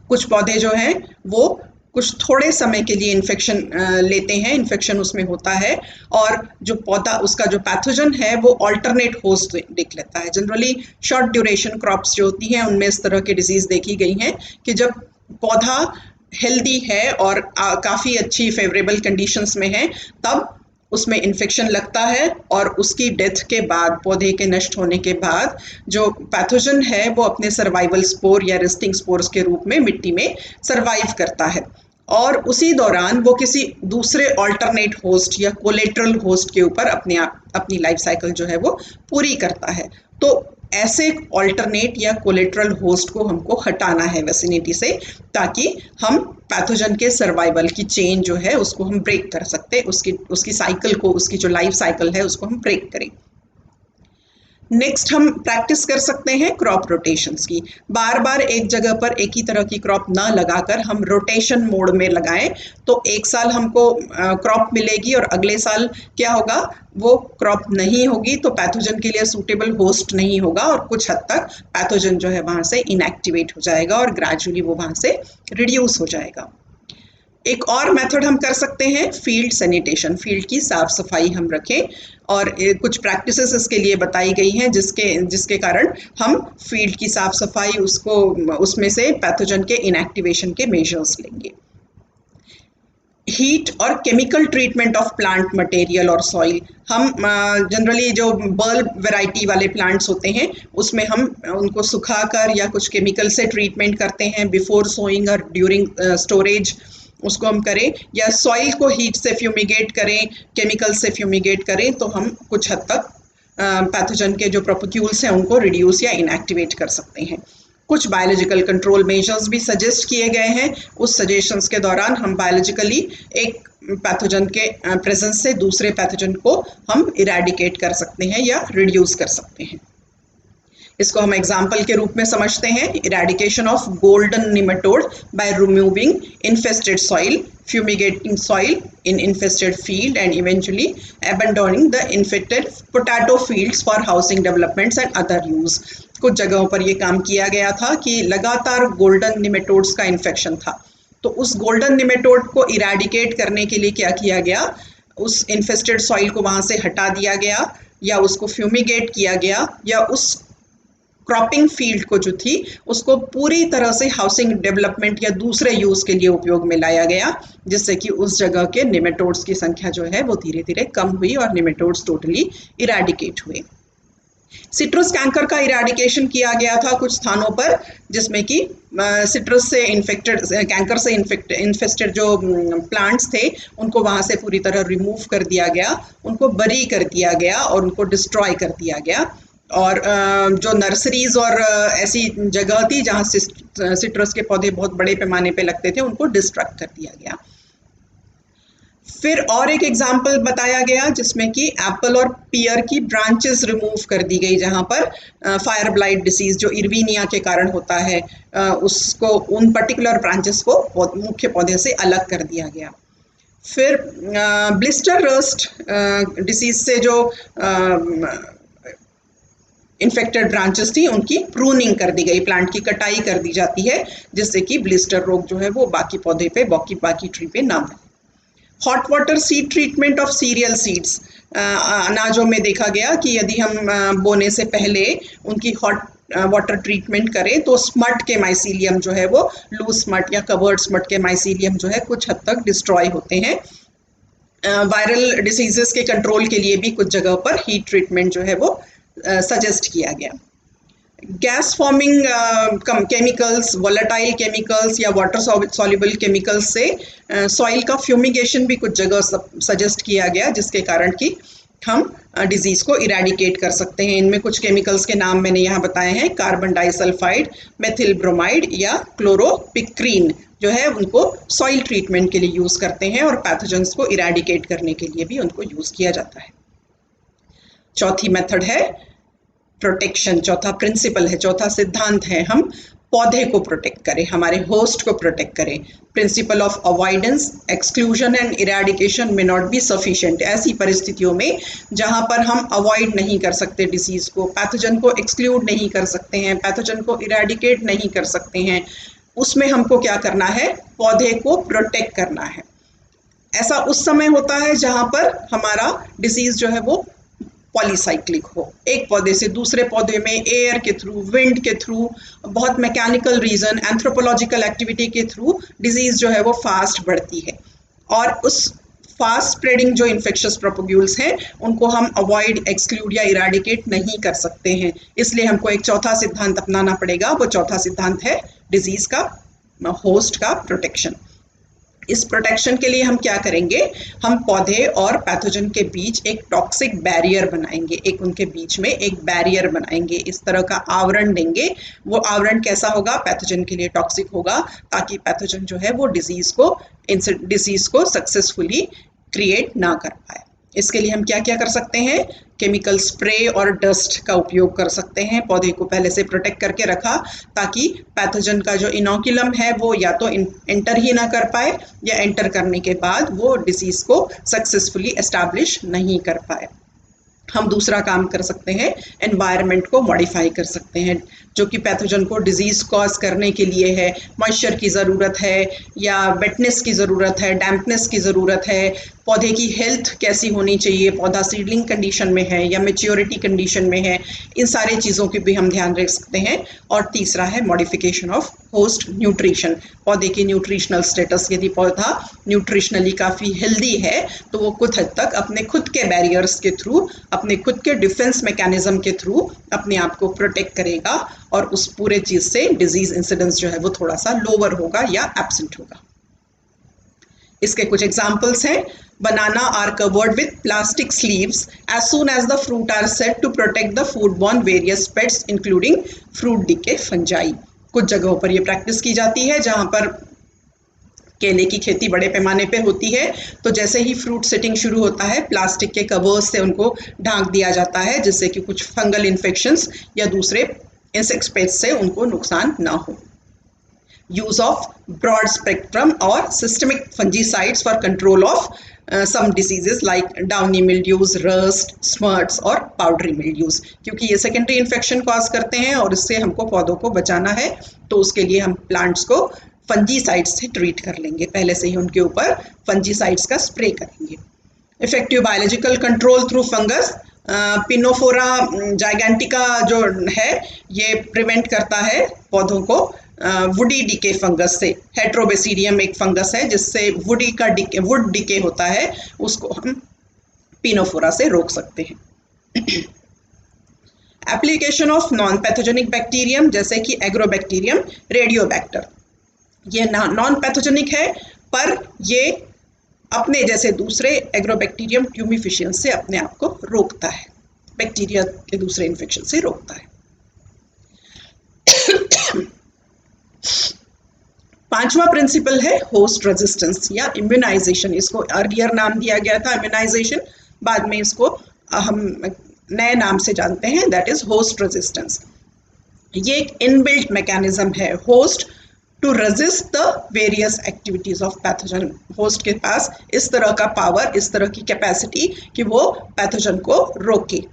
Speaker 1: कुछ पौधे जो हैं वो कुछ थोड़े समय के लिए इन्फेक्शन लेते हैं, इन्फेक्शन उसमें होता है, और जो पौधा, उसका जो पैथोजन है वो ऑल्टरनेट होस्ट देख लेता है। जनरली शॉर्ट ड्यूरेशन क्रॉप्स जो होती हैं उनमें इस तरह की डिजीज देखी गई हैं कि जब पौधा हेल्दी है और काफ़ी अच्छी फेवरेबल कंडीशंस में है, तब उसमें इन्फेक्शन लगता है और उसकी डेथ के बाद, पौधे के नष्ट होने के बाद, जो पैथोजन है वो अपने सर्वाइवल स्पोर या रेस्टिंग स्पोर्स के रूप में मिट्टी में सर्वाइव करता है और उसी दौरान वो किसी दूसरे ऑल्टरनेट होस्ट या कोलेट्रल होस्ट के ऊपर अपनी लाइफ साइकिल जो है वो पूरी करता है। तो ऐसे ऑल्टरनेट या कोलेट्रल होस्ट को हमको हटाना है विसिनिटी से, ताकि हम पैथोजन के सर्वाइवल की चेन जो है उसको हम ब्रेक कर सकते, उसकी साइकिल को, उसकी जो लाइफ साइकिल है उसको हम ब्रेक करें। नेक्स्ट हम प्रैक्टिस कर सकते हैं क्रॉप रोटेशंस की। बार बार एक जगह पर एक ही तरह की क्रॉप ना लगाकर हम रोटेशन मोड में लगाएं, तो एक साल हमको क्रॉप मिलेगी और अगले साल क्या होगा, वो क्रॉप नहीं होगी, तो पैथोजन के लिए सूटेबल होस्ट नहीं होगा और कुछ हद तक पैथोजन जो है वहाँ से इनएक्टिवेट हो जाएगा और ग्रेजुअली वो वहाँ से रिड्यूस हो जाएगा। एक और मेथड हम कर सकते हैं फील्ड सैनिटेशन, फील्ड की साफ सफाई हम रखें, और कुछ प्रैक्टिसेस इसके लिए बताई गई हैं जिसके कारण हम फील्ड की साफ सफाई, उसमें से पैथोजन के इनएक्टिवेशन के मेजर्स लेंगे। हीट और chemical treatment of plant material और सॉइल, हम जनरली जो बल्ब वैरायटी वाले प्लांट्स होते हैं उसमें हम उनको सुखाकर या कुछ केमिकल से ट्रीटमेंट करते हैं बिफोर सोइंग और ड्यूरिंग स्टोरेज, उसको हम करें, या सॉइल को हीट से फ्यूमिगेट करें, केमिकल से फ्यूमिगेट करें, तो हम कुछ हद तक पैथोजन के जो प्रोपक्यूल्स हैं उनको रिड्यूस या इनएक्टिवेट कर सकते हैं। कुछ बायोलॉजिकल कंट्रोल मेजर्स भी सजेस्ट किए गए हैं। उस सजेशंस के दौरान हम बायोलॉजिकली एक पैथोजन के प्रेजेंस से दूसरे पैथोजन को हम इरेडिकेट कर सकते हैं या रिड्यूस कर सकते हैं। इसको हम एग्जाम्पल के रूप में समझते हैं, eradication of golden nematode by removing infested soil, fumigating soil in infested field and eventually abandoning the infected potato fields for housing developments and other use. कुछ जगहों पर ये काम किया गया था कि लगातार गोल्डन निमेटोड्स का इन्फेक्शन था, तो उस गोल्डन निमेटोड को इरेडिकेट करने के लिए क्या किया गया, उस इन्फेस्टेड सॉइल को वहाँ से हटा दिया गया या उसको फ्यूमिगेट किया गया, या उस क्रॉपिंग फील्ड को जो थी उसको पूरी तरह से हाउसिंग डेवलपमेंट या दूसरे यूज के लिए उपयोग में लाया गया, जिससे कि उस जगह के निमेटोड्स की संख्या जो है वो धीरे धीरे कम हुई और निमेटोड्स टोटली इरेडिकेट हुए। सिट्रस कैंकर का इरेडिकेशन किया गया था कुछ स्थानों पर, जिसमें कि सिट्रस से इन्फेक्टेड, कैंकर से इन्फेस्टेड जो प्लांट्स थे उनको वहाँ से पूरी तरह रिमूव कर दिया गया, उनको बरी कर दिया गया और उनको डिस्ट्रॉय कर दिया गया। और जो नर्सरीज और ऐसी जगह थी जहाँ सिट्रस के पौधे बहुत बड़े पैमाने पे लगते थे, उनको डिस्ट्रक्ट कर दिया गया। फिर और एक एग्जाम्पल बताया गया जिसमें कि एप्पल और पियर की ब्रांचेस रिमूव कर दी गई, जहाँ पर फायर ब्लाइट डिसीज जो इरविनिया के कारण होता है, उसको, उन पर्टिकुलर ब्रांचेस को मुख्य पौधे से अलग कर दिया गया। फिर ब्लिस्टर रस्ट डिसीज से जो इन्फेक्टेड ब्रांचेस थी उनकी प्रूनिंग कर दी गई, प्लांट की कटाई कर दी जाती है, जिससे कि ब्लिस्टर रोग जो है वो बाकी पौधे पे, बाकी ट्री पे ना बने। Hot water seed treatment of serial seeds, अनाजों में देखा गया कि यदि हम बोने से पहले उनकी हॉट वाटर ट्रीटमेंट करें तो स्मट के माइसीलियम जो है वो, लूज स्मट या कवर्ड स्मट के माइसीलियम जो है कुछ हद तक डिस्ट्रॉय होते हैं। वायरल डिसीजेस के कंट्रोल के लिए भी कुछ जगह पर हीट ट्रीटमेंट जो है वो सजेस्ट किया गया। Gas forming chemicals, volatile chemicals या वाटर सॉल्युबल केमिकल्स से सॉइल का फ्यूमिगेशन भी कुछ जगह सजेस्ट किया गया, जिसके कारण कि हम डिजीज को इरेडिकेट कर सकते हैं। इनमें कुछ केमिकल्स के नाम मैंने यहाँ बताए हैं, कार्बन डाइसल्फाइड, मेथिल ब्रोमाइड या क्लोरोपिक्रीन जो है उनको सॉइल ट्रीटमेंट के लिए यूज करते हैं और पैथोजेंस को इरेडिकेट करने के लिए भी उनको यूज किया जाता है। चौथी मेथड है प्रोटेक्शन, चौथा प्रिंसिपल है, चौथा सिद्धांत है, हम पौधे को प्रोटेक्ट करें, हमारे होस्ट को प्रोटेक्ट करें। Principle of avoidance, exclusion and eradication में नॉट बी सफिशिएंट। ऐसी परिस्थितियों में जहां पर हम अवॉइड नहीं कर सकते डिसीज को, पैथोजन को एक्सक्लूड नहीं कर सकते हैं, पैथोजन को इरेडिकेट नहीं कर सकते हैं, उसमें हमको क्या करना है, पौधे को प्रोटेक्ट करना है। ऐसा उस समय होता है जहां पर हमारा डिसीज जो है वो पॉलीसाइक्लिक हो, एक पौधे से दूसरे पौधे में एयर के थ्रू, विंड के थ्रू, बहुत मैकेनिकल रीजन, एंथ्रोपोलॉजिकल एक्टिविटी के थ्रू डिजीज जो है वो फास्ट बढ़ती है। और उस फास्ट स्प्रेडिंग जो इन्फेक्शियस प्रोपोग्यूल्स हैं उनको हम अवॉइड, एक्सक्लूड या इराडिकेट नहीं कर सकते हैं। इसलिए हमको एक चौथा सिद्धांत अपनाना पड़ेगा। वो चौथा सिद्धांत है डिजीज का, होस्ट का प्रोटेक्शन। इस प्रोटेक्शन के लिए हम क्या करेंगे, हम पौधे और पैथोजन के बीच एक टॉक्सिक बैरियर बनाएंगे, एक उनके बीच में एक बैरियर बनाएंगे, इस तरह का आवरण देंगे। वो आवरण कैसा होगा, पैथोजन के लिए टॉक्सिक होगा, ताकि पैथोजन जो है वो डिजीज को सक्सेसफुली क्रिएट ना कर पाए। इसके लिए हम क्या क्या कर सकते हैं, केमिकल स्प्रे और डस्ट का उपयोग कर सकते हैं। पौधे को पहले से प्रोटेक्ट करके रखा ताकि पैथोजन का जो इनोकुलम है वो या तो एंटर ही ना कर पाए, या एंटर करने के बाद वो डिजीज को सक्सेसफुली एस्टैब्लिश नहीं कर पाए। हम दूसरा काम कर सकते हैं, एनवायरनमेंट को मॉडिफाई कर सकते हैं, जो कि पैथोजन को डिजीज कॉज करने के लिए है। मॉइस्चर की ज़रूरत है, या वेटनेस की ज़रूरत है, डैम्पनेस की ज़रूरत है, पौधे की हेल्थ कैसी होनी चाहिए, पौधा सीडलिंग कंडीशन में है या मैच्योरिटी कंडीशन में है, इन सारे चीज़ों की भी हम ध्यान रख सकते हैं। और तीसरा है मॉडिफिकेशन ऑफ होस्ट न्यूट्रिशन, पौधे की न्यूट्रिशनल स्टेटस। यदि पौधा न्यूट्रिशनली काफ़ी हेल्दी है तो वो कुछ हद तक अपने खुद के बैरियर्स के थ्रू, अपने खुद के डिफेंस मैकेनिज्म के थ्रू अपने आप को प्रोटेक्ट करेगा, और उस पूरे चीज़ से डिजीज इंसिडेंस जो है वो थोड़ा सा लोअर होगा या एब्सेंट होगा। इसके कुछ एग्जाम्पल्स हैं। Banana are covered with plastic sleeves as soon as the fruit are set to protect the foodborne various pests including fruit decay fungi। कुछ जगहों पर ये प्रैक्टिस की जाती है जहां पर केले की खेती बड़े पैमाने पे होती है, तो जैसे ही फ्रूट सेटिंग शुरू होता है प्लास्टिक के कवर्स से उनको ढांक दिया जाता है, जिससे कि कुछ फंगल इन्फेक्शंस या दूसरे इंसेक्ट पेस्ट से उनको नुकसान ना हो। यूज ऑफ ब्रॉड स्पेक्ट्रम और systemic fungicides for control of some diseases like downy mildews, rust, smurts और powdery mildews, क्योंकि ये सेकेंडरी इन्फेक्शन कॉज करते हैं और इससे हमको पौधों को बचाना है, तो उसके लिए हम प्लांट्स को फंजीसाइड्स से ट्रीट कर लेंगे, पहले से ही उनके ऊपर फंजीसाइड्स का स्प्रे करेंगे। Effective biological control through fungus, peniophora gigantea जो है ये प्रिवेंट करता है पौधों को वुडी डिके फंगस से। हेट्रोबेसिडियम एक फंगस है जिससे वुड डिके होता है, उसको हम पिनोफोरा से रोक सकते हैं। Application of non pathogenic bacterium जैसे कि एग्रोबैक्टीरियम, रेडियोबैक्टर, ये नॉन पैथोजेनिक है पर ये अपने जैसे दूसरे एग्रोबैक्टीरियम ट्यूमिफिशियंस से अपने आप को रोकता है, बैक्टीरिया के दूसरे इन्फेक्शन से रोकता है। पांचवा प्रिंसिपल है होस्ट रेजिस्टेंस या इम्यूनाइजेशन। इसको अर्लियर नाम दिया गया था इम्यूनाइजेशन, बाद में इसको हम नए नाम से जानते हैं, दैट इज होस्ट रेजिस्टेंस। ये एक इनबिल्ट मैकेनिज्म है host to resist the various activities of pathogen. Host के पास इस तरह का पावर, इस तरह की कैपेसिटी कि वो पैथोजन को रोके।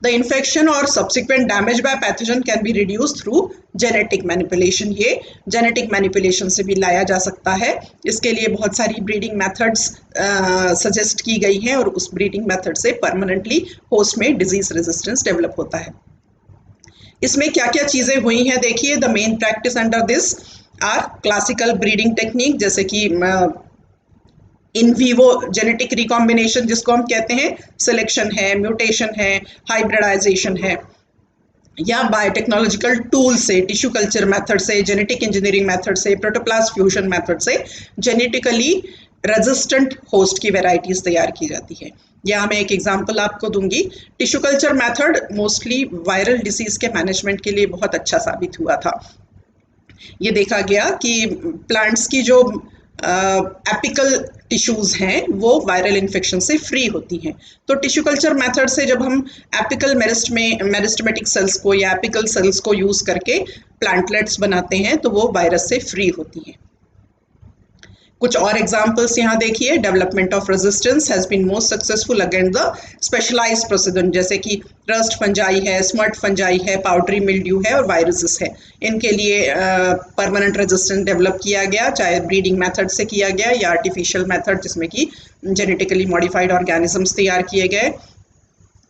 Speaker 1: The infection or subsequent damage by pathogen can be reduced through genetic manipulation। ये genetic manipulation से भी लाया जा सकता है। इसके लिए बहुत सारी breeding methods suggest की गई हैं और उस breeding method से permanently host में disease resistance develop होता है। इसमें क्या क्या चीज़ें हुई हैं देखिए। The main practice under this are classical breeding technique जैसे कि इन वीवो जेनेटिक रिकॉम्बिनेशन जिसको हम कहते हैं, सिलेक्शन है, म्यूटेशन है, हाइब्रिडाइजेशन है, या बायोटेक्नोलॉजिकल टूल से, टिश्यू कल्चर मेथड से, जेनेटिक इंजीनियरिंग मेथड से, प्रोटोप्लास्ट फ्यूजन मेथड से जेनेटिकली रेजिस्टेंट होस्ट की वेराइटीज तैयार की जाती है। यहाँ मैं एक एग्जांपल आपको दूंगी। Tissue culture method mostly viral disease के मैनेजमेंट के लिए बहुत अच्छा साबित हुआ था। ये देखा गया कि प्लांट्स की जो एपिकल टिश्यूज हैं वो वायरल इन्फेक्शन से फ्री होती हैं, तो टिश्यू कल्चर मेथड से जब हम एपिकल मेरिस्टेमेटिक सेल्स को या एपिकल सेल्स को यूज करके प्लांटलेट्स बनाते हैं तो वो वायरस से फ्री होती हैं। कुछ और एग्जांपल्स यहाँ देखिए। Development of resistance has been most successful against the specialized प्रोसिडन जैसे कि रस्ट फंजाई है, स्मर्ट फंजाई है, पाउडरी मिल्ड्यू है और वायरसेस है। इनके लिए परमानेंट रेजिस्टेंस डेवलप किया गया, चाहे ब्रीडिंग मेथड से किया गया या आर्टिफिशियल मेथड जिसमें कि जेनेटिकली मॉडिफाइड ऑर्गेनिजम्स तैयार किए गए।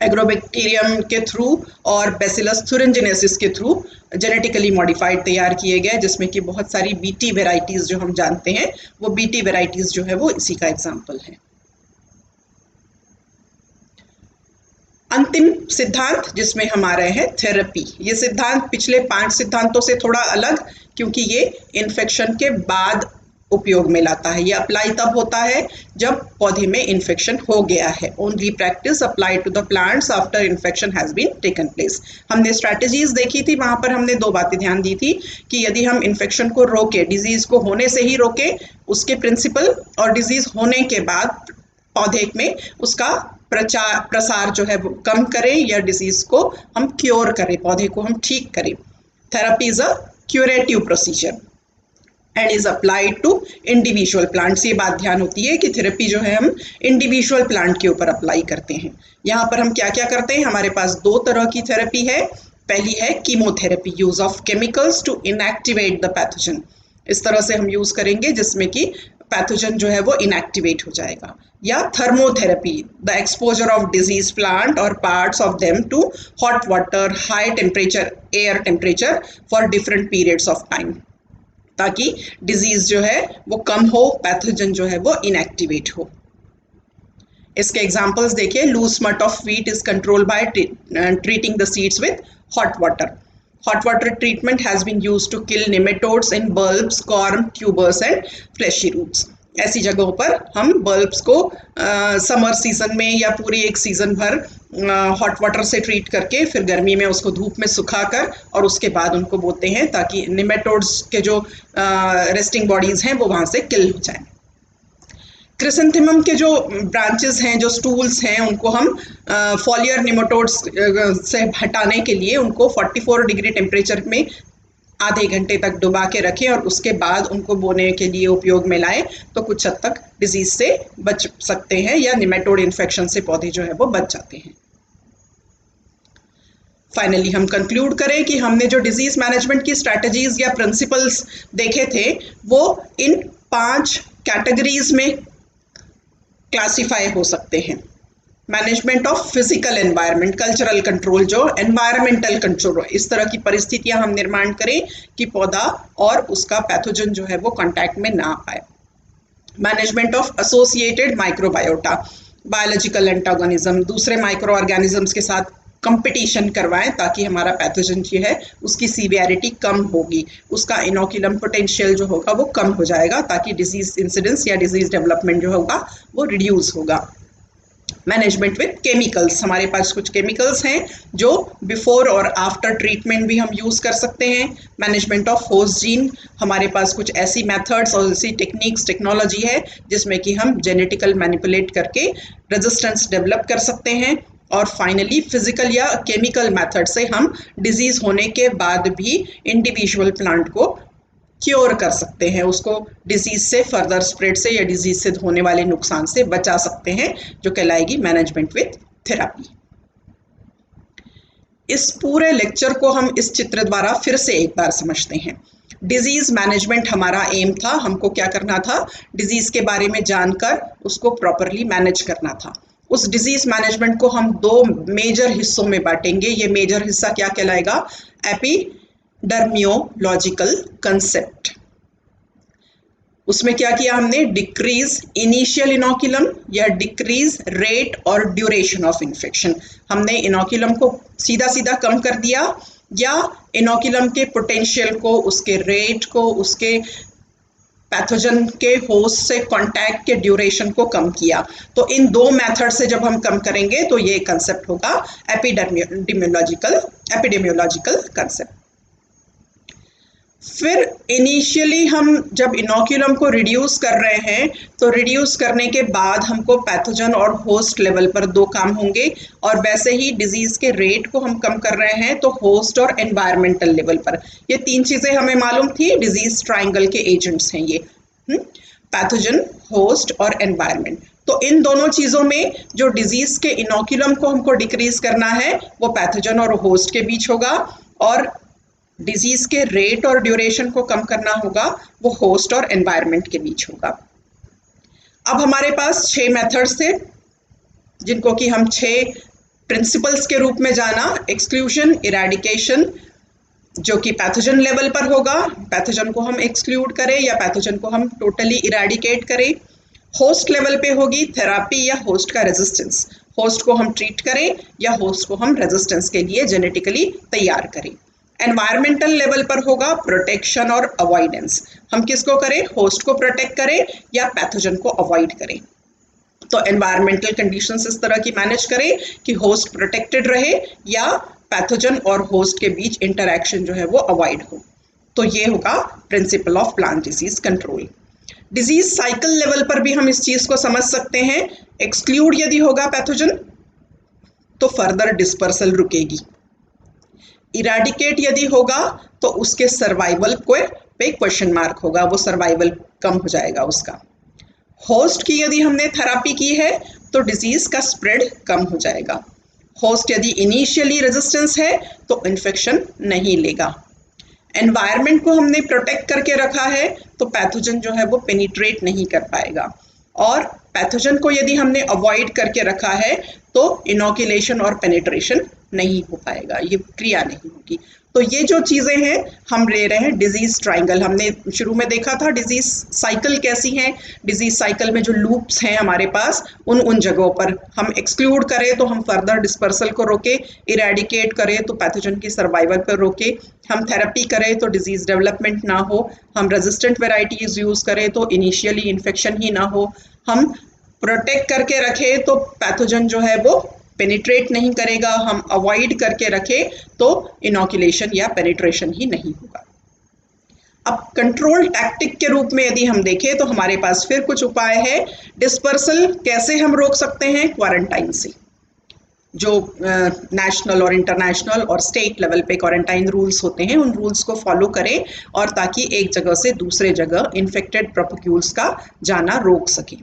Speaker 1: एग्रोबैक्टीरियम के थ्रू और बैसिलस thuringiensis के थ्रू जेनेटिकली मॉडिफाइड तैयार किए गए, जिसमें कि बहुत सारी बीटी वेराइटीज जो हम जानते हैं, वो बीटी वेराइटीज जो है वो इसी का एग्जाम्पल है। अंतिम सिद्धांत जिसमें हम आ रहे हैं थेरेपी। ये सिद्धांत पिछले 5 सिद्धांतों से थोड़ा अलग, क्योंकि ये इन्फेक्शन के बाद उपयोग में लाता है। ये अप्लाई तब होता है जब पौधे में इन्फेक्शन हो गया है। Only practice apply to the plants after infection has been taken place. हमने स्ट्रैटेजीज देखी थी, वहां पर हमने 2 बातें ध्यान दी थी कि यदि हम इन्फेक्शन को रोके, डिजीज को होने से ही रोके, उसके प्रिंसिपल, और डिजीज होने के बाद पौधे में उसका प्रसार जो है वो कम करें, या डिजीज को हम क्योर करें, पौधे को हम ठीक करें। Therapy is a curative procedure and is applied to individual plants. ये बात ध्यान होती है कि थेरेपी जो है हम इंडिविजुअल प्लांट के ऊपर अप्लाई करते हैं। यहाँ पर हम क्या क्या करते हैं, हमारे पास 2 तरह की थेरेपी है। पहली है chemotherapy, use of chemicals to inactivate the pathogen. इस तरह से हम यूज करेंगे जिसमें कि पैथोजन जो है वो इनएक्टिवेट हो जाएगा। या thermotherapy, the exposure of disease plant और parts of them to hot water, high temperature, air temperature for different periods of time, ताकि डिजीज जो है वो कम हो, पैथोजन जो है वो इनएक्टिवेट हो। इसके एग्जांपल्स देखिए, loose smut of wheat is control by treating the seeds with hot water. Hot water treatment has been used to kill nematodes in bulbs, corm, tubers and fleshy roots. ऐसी जगहों पर हम bulbs को summer season में या पूरी एक season भर हॉट वाटर से ट्रीट करके फिर गर्मी में उसको धूप में सुखाकर और उसके बाद उनको बोते हैं, ताकि निमेटोड्स के जो रेस्टिंग बॉडीज हैं वो वहाँ से किल हो जाएं। क्रिसेंथेमम के जो ब्रांचेस हैं, जो स्टूल्स हैं, उनको हम फॉलियर निमेटोड्स से हटाने के लिए उनको 44 डिग्री टेम्परेचर में आधे घंटे तक डुबा के रखें और उसके बाद उनको बोने के लिए उपयोग में लाएं, तो कुछ हद तक डिजीज से बच सकते हैं, या निमेटोड इन्फेक्शन से पौधे जो है वो बच जाते हैं। फाइनली हम कंक्लूड करें कि हमने जो डिजीज मैनेजमेंट की स्ट्रैटेजीज या प्रिंसिपल्स देखे थे, वो इन 5 कैटेगरीज में क्लासिफाई हो सकते हैं। Management of physical environment, cultural control, जो एनवायरमेंटल कंट्रोल, इस तरह की परिस्थितियां हम निर्माण करें कि पौधा और उसका पैथोजन जो है वो कांटेक्ट में ना आए। Management of associated microbiota, biological antagonism, दूसरे माइक्रो ऑर्गेनिजम्स के साथ कंपटीशन करवाएं ताकि हमारा पैथोजन जो है उसकी सीवियरिटी कम होगी, उसका इनोकुलम पोटेंशियल जो होगा वो कम हो जाएगा, ताकि डिजीज इंसिडेंस या डिजीज डेवलपमेंट जो होगा वो रिड्यूस होगा। मैनेजमेंट विद केमिकल्स, हमारे पास कुछ केमिकल्स हैं जो बिफोर और आफ्टर ट्रीटमेंट भी हम यूज कर सकते हैं। मैनेजमेंट ऑफ होस्ट जीन, हमारे पास कुछ ऐसी मेथड्स और ऐसी टेक्निक्स, टेक्नोलॉजी है जिसमें कि हम जेनेटिकल मैनिपुलेट करके रेजिस्टेंस डेवलप कर सकते हैं। और फाइनली फिजिकल या केमिकल मेथड से हम डिजीज होने के बाद भी इंडिविजुअल प्लांट को क्योर कर सकते हैं, उसको डिजीज से फर्दर स्प्रेड से या डिजीज से होने वाले नुकसान से बचा सकते हैं, जो कहलाएगी मैनेजमेंट विद थेरेपी। इस पूरे लेक्चर को हम इस चित्र द्वारा फिर से एक बार समझते हैं। डिजीज मैनेजमेंट हमारा एम था, हमको क्या करना था, डिजीज के बारे में जानकर उसको प्रॉपरली मैनेज करना था। उस डिजीज मैनेजमेंट को हम 2 मेजर हिस्सों में बांटेंगे। ये मेजर हिस्सा क्या कहलाएगा, एपिडर्मियोलॉजिकल कंसेप्ट। उसमें क्या किया हमने, डिक्रीज इनिशियल इनोकुलम या डिक्रीज रेट और ड्यूरेशन ऑफ इन्फेक्शन। हमने इनोकुलम को सीधा सीधा कम कर दिया या इनोकुलम के पोटेंशियल को, उसके रेट को, उसके पैथोजन के होस्ट से कांटेक्ट के ड्यूरेशन को कम किया। तो इन 2 मेथड से जब हम कम करेंगे तो ये कंसेप्ट होगा एपिडेमियोलॉजिकल कंसेप्ट। फिर इनिशियली हम जब इनोकुलम को रिड्यूस कर रहे हैं तो रिड्यूस करने के बाद हमको पैथोजन और होस्ट लेवल पर 2 काम होंगे, और वैसे ही डिजीज के रेट को हम कम कर रहे हैं तो होस्ट और एनवायरमेंटल लेवल पर। ये 3 चीजें हमें मालूम थी, डिजीज ट्रायंगल के एजेंट्स हैं ये, पैथोजन, होस्ट और एनवायरमेंट। तो इन दोनों चीजों में जो डिजीज के इनोकुलम को हमको डिक्रीज करना है वो पैथोजन और होस्ट के बीच होगा, और डिजीज के रेट और ड्यूरेशन को कम करना होगा वो होस्ट और एनवायरनमेंट के बीच होगा। अब हमारे पास 6 मेथड्स थे जिनको कि हम 6 प्रिंसिपल्स के रूप में जाना, एक्सक्लूजन, इरेडिकेशन, जो कि पैथोजन लेवल पर होगा, पैथोजन को हम एक्सक्लूड करें या पैथोजन को हम टोटली इरेडिकेट करें। होस्ट लेवल पे होगी थेरापी या होस्ट का रेजिस्टेंस, होस्ट को हम ट्रीट करें या होस्ट को हम रेजिस्टेंस के लिए जेनेटिकली तैयार करें। एनवायरमेंटल लेवल पर होगा प्रोटेक्शन और अवॉइडेंस, हम किसको करें, होस्ट को प्रोटेक्ट करें या पैथोजन को अवॉइड करें। तो एनवायरमेंटल कंडीशंस इस तरह की मैनेज करें कि होस्ट प्रोटेक्टेड रहे या पैथोजन और होस्ट के बीच इंटरैक्शन जो है वो अवॉइड हो। तो ये होगा principle of plant disease control. Disease cycle level पर भी हम इस चीज को समझ सकते हैं। एक्सक्लूड यदि होगा पैथोजन तो फर्दर डिस्पर्सल रुकेगी, इरेडिकेट यदि होगा तो उसके सर्वाइवल पे क्वेश्चन मार्क होगा, वो सर्वाइवल कम हो जाएगा उसका। होस्ट की यदि हमने थेरापी की है तो डिजीज का स्प्रेड कम हो जाएगा। होस्ट यदि इनिशियली रेजिस्टेंस है तो इन्फेक्शन नहीं लेगा। एनवायरनमेंट को हमने प्रोटेक्ट करके रखा है तो पैथोजन जो है वो पेनिट्रेट नहीं कर पाएगा, और पैथोजन को यदि हमने अवॉइड करके रखा है तो इनोकुलेशन और पेनिट्रेशन नहीं हो पाएगा, ये क्रिया नहीं होगी। तो ये जो चीज़ें हैं हम ले रहे हैं डिजीज ट्राइंगल। हमने शुरू में देखा था डिजीज साइकिल कैसी है, डिजीज साइकिल में जो लूप्स हैं हमारे पास उन जगहों पर हम एक्सक्लूड करें तो हम फर्दर डिस्पर्सल को रोके, इरेडिकेट करें तो पैथोजन की सर्वाइवल पर रोके, हम थेरेपी करें तो डिजीज डेवलपमेंट ना हो, हम रेजिस्टेंट वेराइटीज यूज करें तो इनिशियली इन्फेक्शन ही ना हो, हम प्रोटेक्ट करके रखें तो पैथोजन जो है वो पेनिट्रेट नहीं करेगा, हम अवॉइड करके रखें तो इनोकुलेशन या पेनिट्रेशन ही नहीं होगा। अब कंट्रोल टैक्टिक के रूप में यदि हम देखें तो हमारे पास फिर कुछ उपाय है। डिस्पर्सल कैसे हम रोक सकते हैं, क्वारंटाइन से। जो नेशनल और इंटरनेशनल और स्टेट लेवल पे क्वारंटाइन रूल्स होते हैं उन रूल्स को फॉलो करें, और ताकि एक जगह से दूसरे जगह इन्फेक्टेड प्रोपोग्यूल्स का जाना रोक सकें।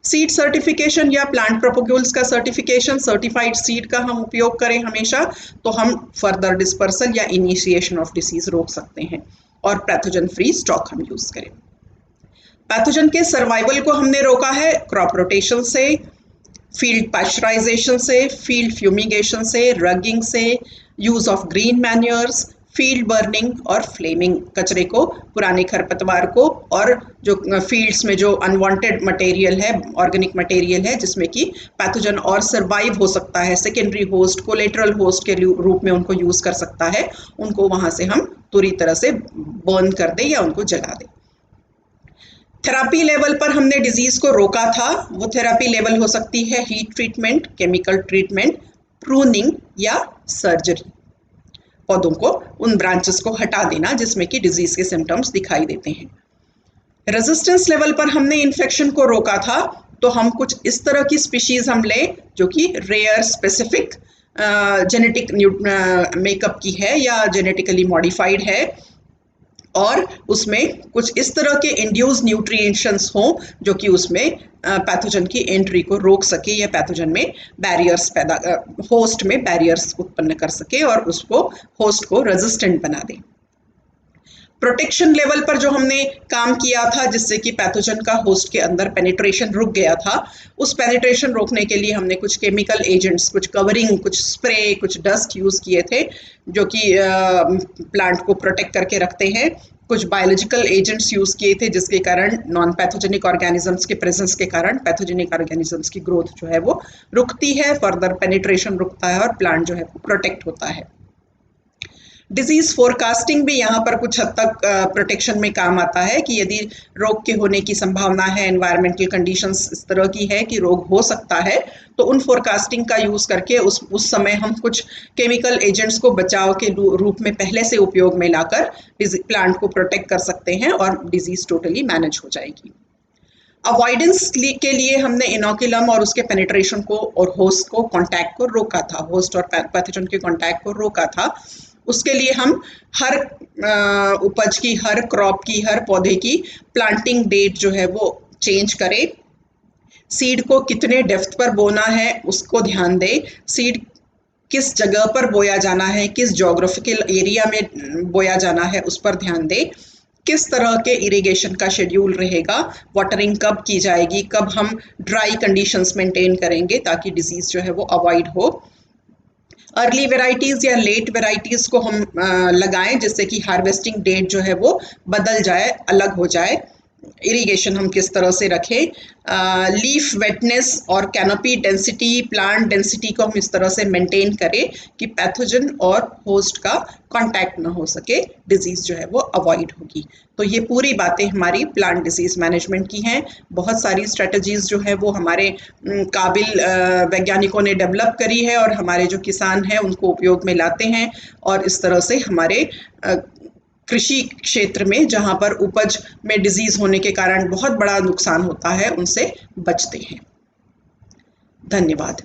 Speaker 1: सीड सर्टिफिकेशन या प्लांट प्रोपोग्यूल्स का सर्टिफिकेशन, सर्टिफाइड सीड का हम उपयोग करें हमेशा, तो हम फर्दर डिस्पर्सल या इनिशिएशन ऑफ डिसीज रोक सकते हैं, और पैथोजन फ्री स्टॉक हम यूज करें। पैथोजन के सर्वाइवल को हमने रोका है क्रॉप रोटेशन से, फील्ड पाश्चराइजेशन से, फील्ड फ्यूमिगेशन से, रगिंग से, use of green manures, field burning और फ्लेमिंग, कचरे को, पुराने खरपतवार को, और जो फील्ड्स में जो अनवांटेड मटेरियल है, ऑर्गेनिक मटेरियल है जिसमें कि पैथोजन और सर्वाइव हो सकता है, सेकेंडरी होस्ट, कोलेटरल होस्ट के रूप में उनको यूज कर सकता है, उनको वहां से हम पूरी तरह से बर्न कर दें या उनको जला दें। थेरापी लेवल पर हमने डिजीज को रोका था, वो थेरापी लेवल हो सकती है heat treatment, chemical treatment, pruning या सर्जरी, पौधों को उन ब्रांचेस को हटा देना जिसमें कि डिजीज के सिम्टम्स दिखाई देते हैं। रेजिस्टेंस लेवल पर हमने इन्फेक्शन को रोका था, तो हम कुछ इस तरह की स्पीशीज हम लें जो कि रेयर स्पेसिफिक जेनेटिक मेकअप की है या जेनेटिकली मॉडिफाइड है, और उसमें कुछ इस तरह के इंड्यूस न्यूट्रिएंट्स हों जो कि उसमें पैथोजन की एंट्री को रोक सके या पैथोजन में बैरियर्स होस्ट में बैरियर्स उत्पन्न कर सके और उसको होस्ट को रेजिस्टेंट बना दे। प्रोटेक्शन लेवल पर जो हमने काम किया था जिससे कि पैथोजन का होस्ट के अंदर पेनिट्रेशन रुक गया था, उस पेनिट्रेशन रोकने के लिए हमने कुछ केमिकल एजेंट्स, कुछ कवरिंग, कुछ स्प्रे, कुछ डस्ट यूज किए थे जो कि प्लांट को प्रोटेक्ट करके रखते हैं। कुछ बायोलॉजिकल एजेंट्स यूज किए थे जिसके कारण, नॉन पैथोजेनिक ऑर्गेनिजम्स के प्रेजेंस के कारण पैथोजेनिक ऑर्गेनिजम्स की ग्रोथ जो है वो रुकती है, फर्दर पेनिट्रेशन रुकता है और प्लांट जो है वो प्रोटेक्ट होता है। डिजीज फोरकास्टिंग भी यहाँ पर कुछ हद तक प्रोटेक्शन में काम आता है कि यदि रोग के होने की संभावना है, एनवायरमेंटल कंडीशंस इस तरह की है कि रोग हो सकता है, तो उन फोरकास्टिंग का यूज करके उस समय हम कुछ केमिकल एजेंट्स को बचाव के रूप में पहले से उपयोग में लाकर प्लांट को प्रोटेक्ट कर सकते हैं और डिजीज टोटली मैनेज हो जाएगी। अवॉइडेंस के लिए हमने इनोकुलम और उसके पेनिट्रेशन को और होस्ट को कांटेक्ट को रोका था, होस्ट और पैथोजन के कांटेक्ट को रोका था। उसके लिए हम हर उपज की, हर क्रॉप की, हर पौधे की प्लांटिंग डेट जो है वो चेंज करें, सीड को कितने डेप्थ पर बोना है उसको ध्यान दें, सीड किस जगह पर बोया जाना है, किस ज्योग्राफिकल एरिया में बोया जाना है उस पर ध्यान दें, किस तरह के इरिगेशन का शेड्यूल रहेगा, वाटरिंग कब की जाएगी, कब हम ड्राई कंडीशंस मेंटेन करेंगे ताकि डिजीज जो है वो अवॉइड हो, अर्ली वेराइटीज़ या लेट वेराइटीज़ को हम लगाएं, जिससे कि हार्वेस्टिंग डेट जो है वो बदल जाए, अलग हो जाए। इरिगेशन हम किस तरह से रखें, लीफ वेटनेस और कैनोपी डेंसिटी, प्लांट डेंसिटी को हम इस तरह से मेंटेन करें कि पैथोजन और होस्ट का कांटेक्ट ना हो सके, डिजीज़ जो है वो अवॉइड होगी। तो ये पूरी बातें हमारी प्लांट डिजीज़ मैनेजमेंट की हैं। बहुत सारी स्ट्रेटजीज़ जो है वो हमारे काबिल वैज्ञानिकों ने डेवलप करी है और हमारे जो किसान हैं उनको उपयोग में लाते हैं, और इस तरह से हमारे कृषि क्षेत्र में जहां पर उपज में डिजीज होने के कारण बहुत बड़ा नुकसान होता है, उनसे बचते हैं। धन्यवाद।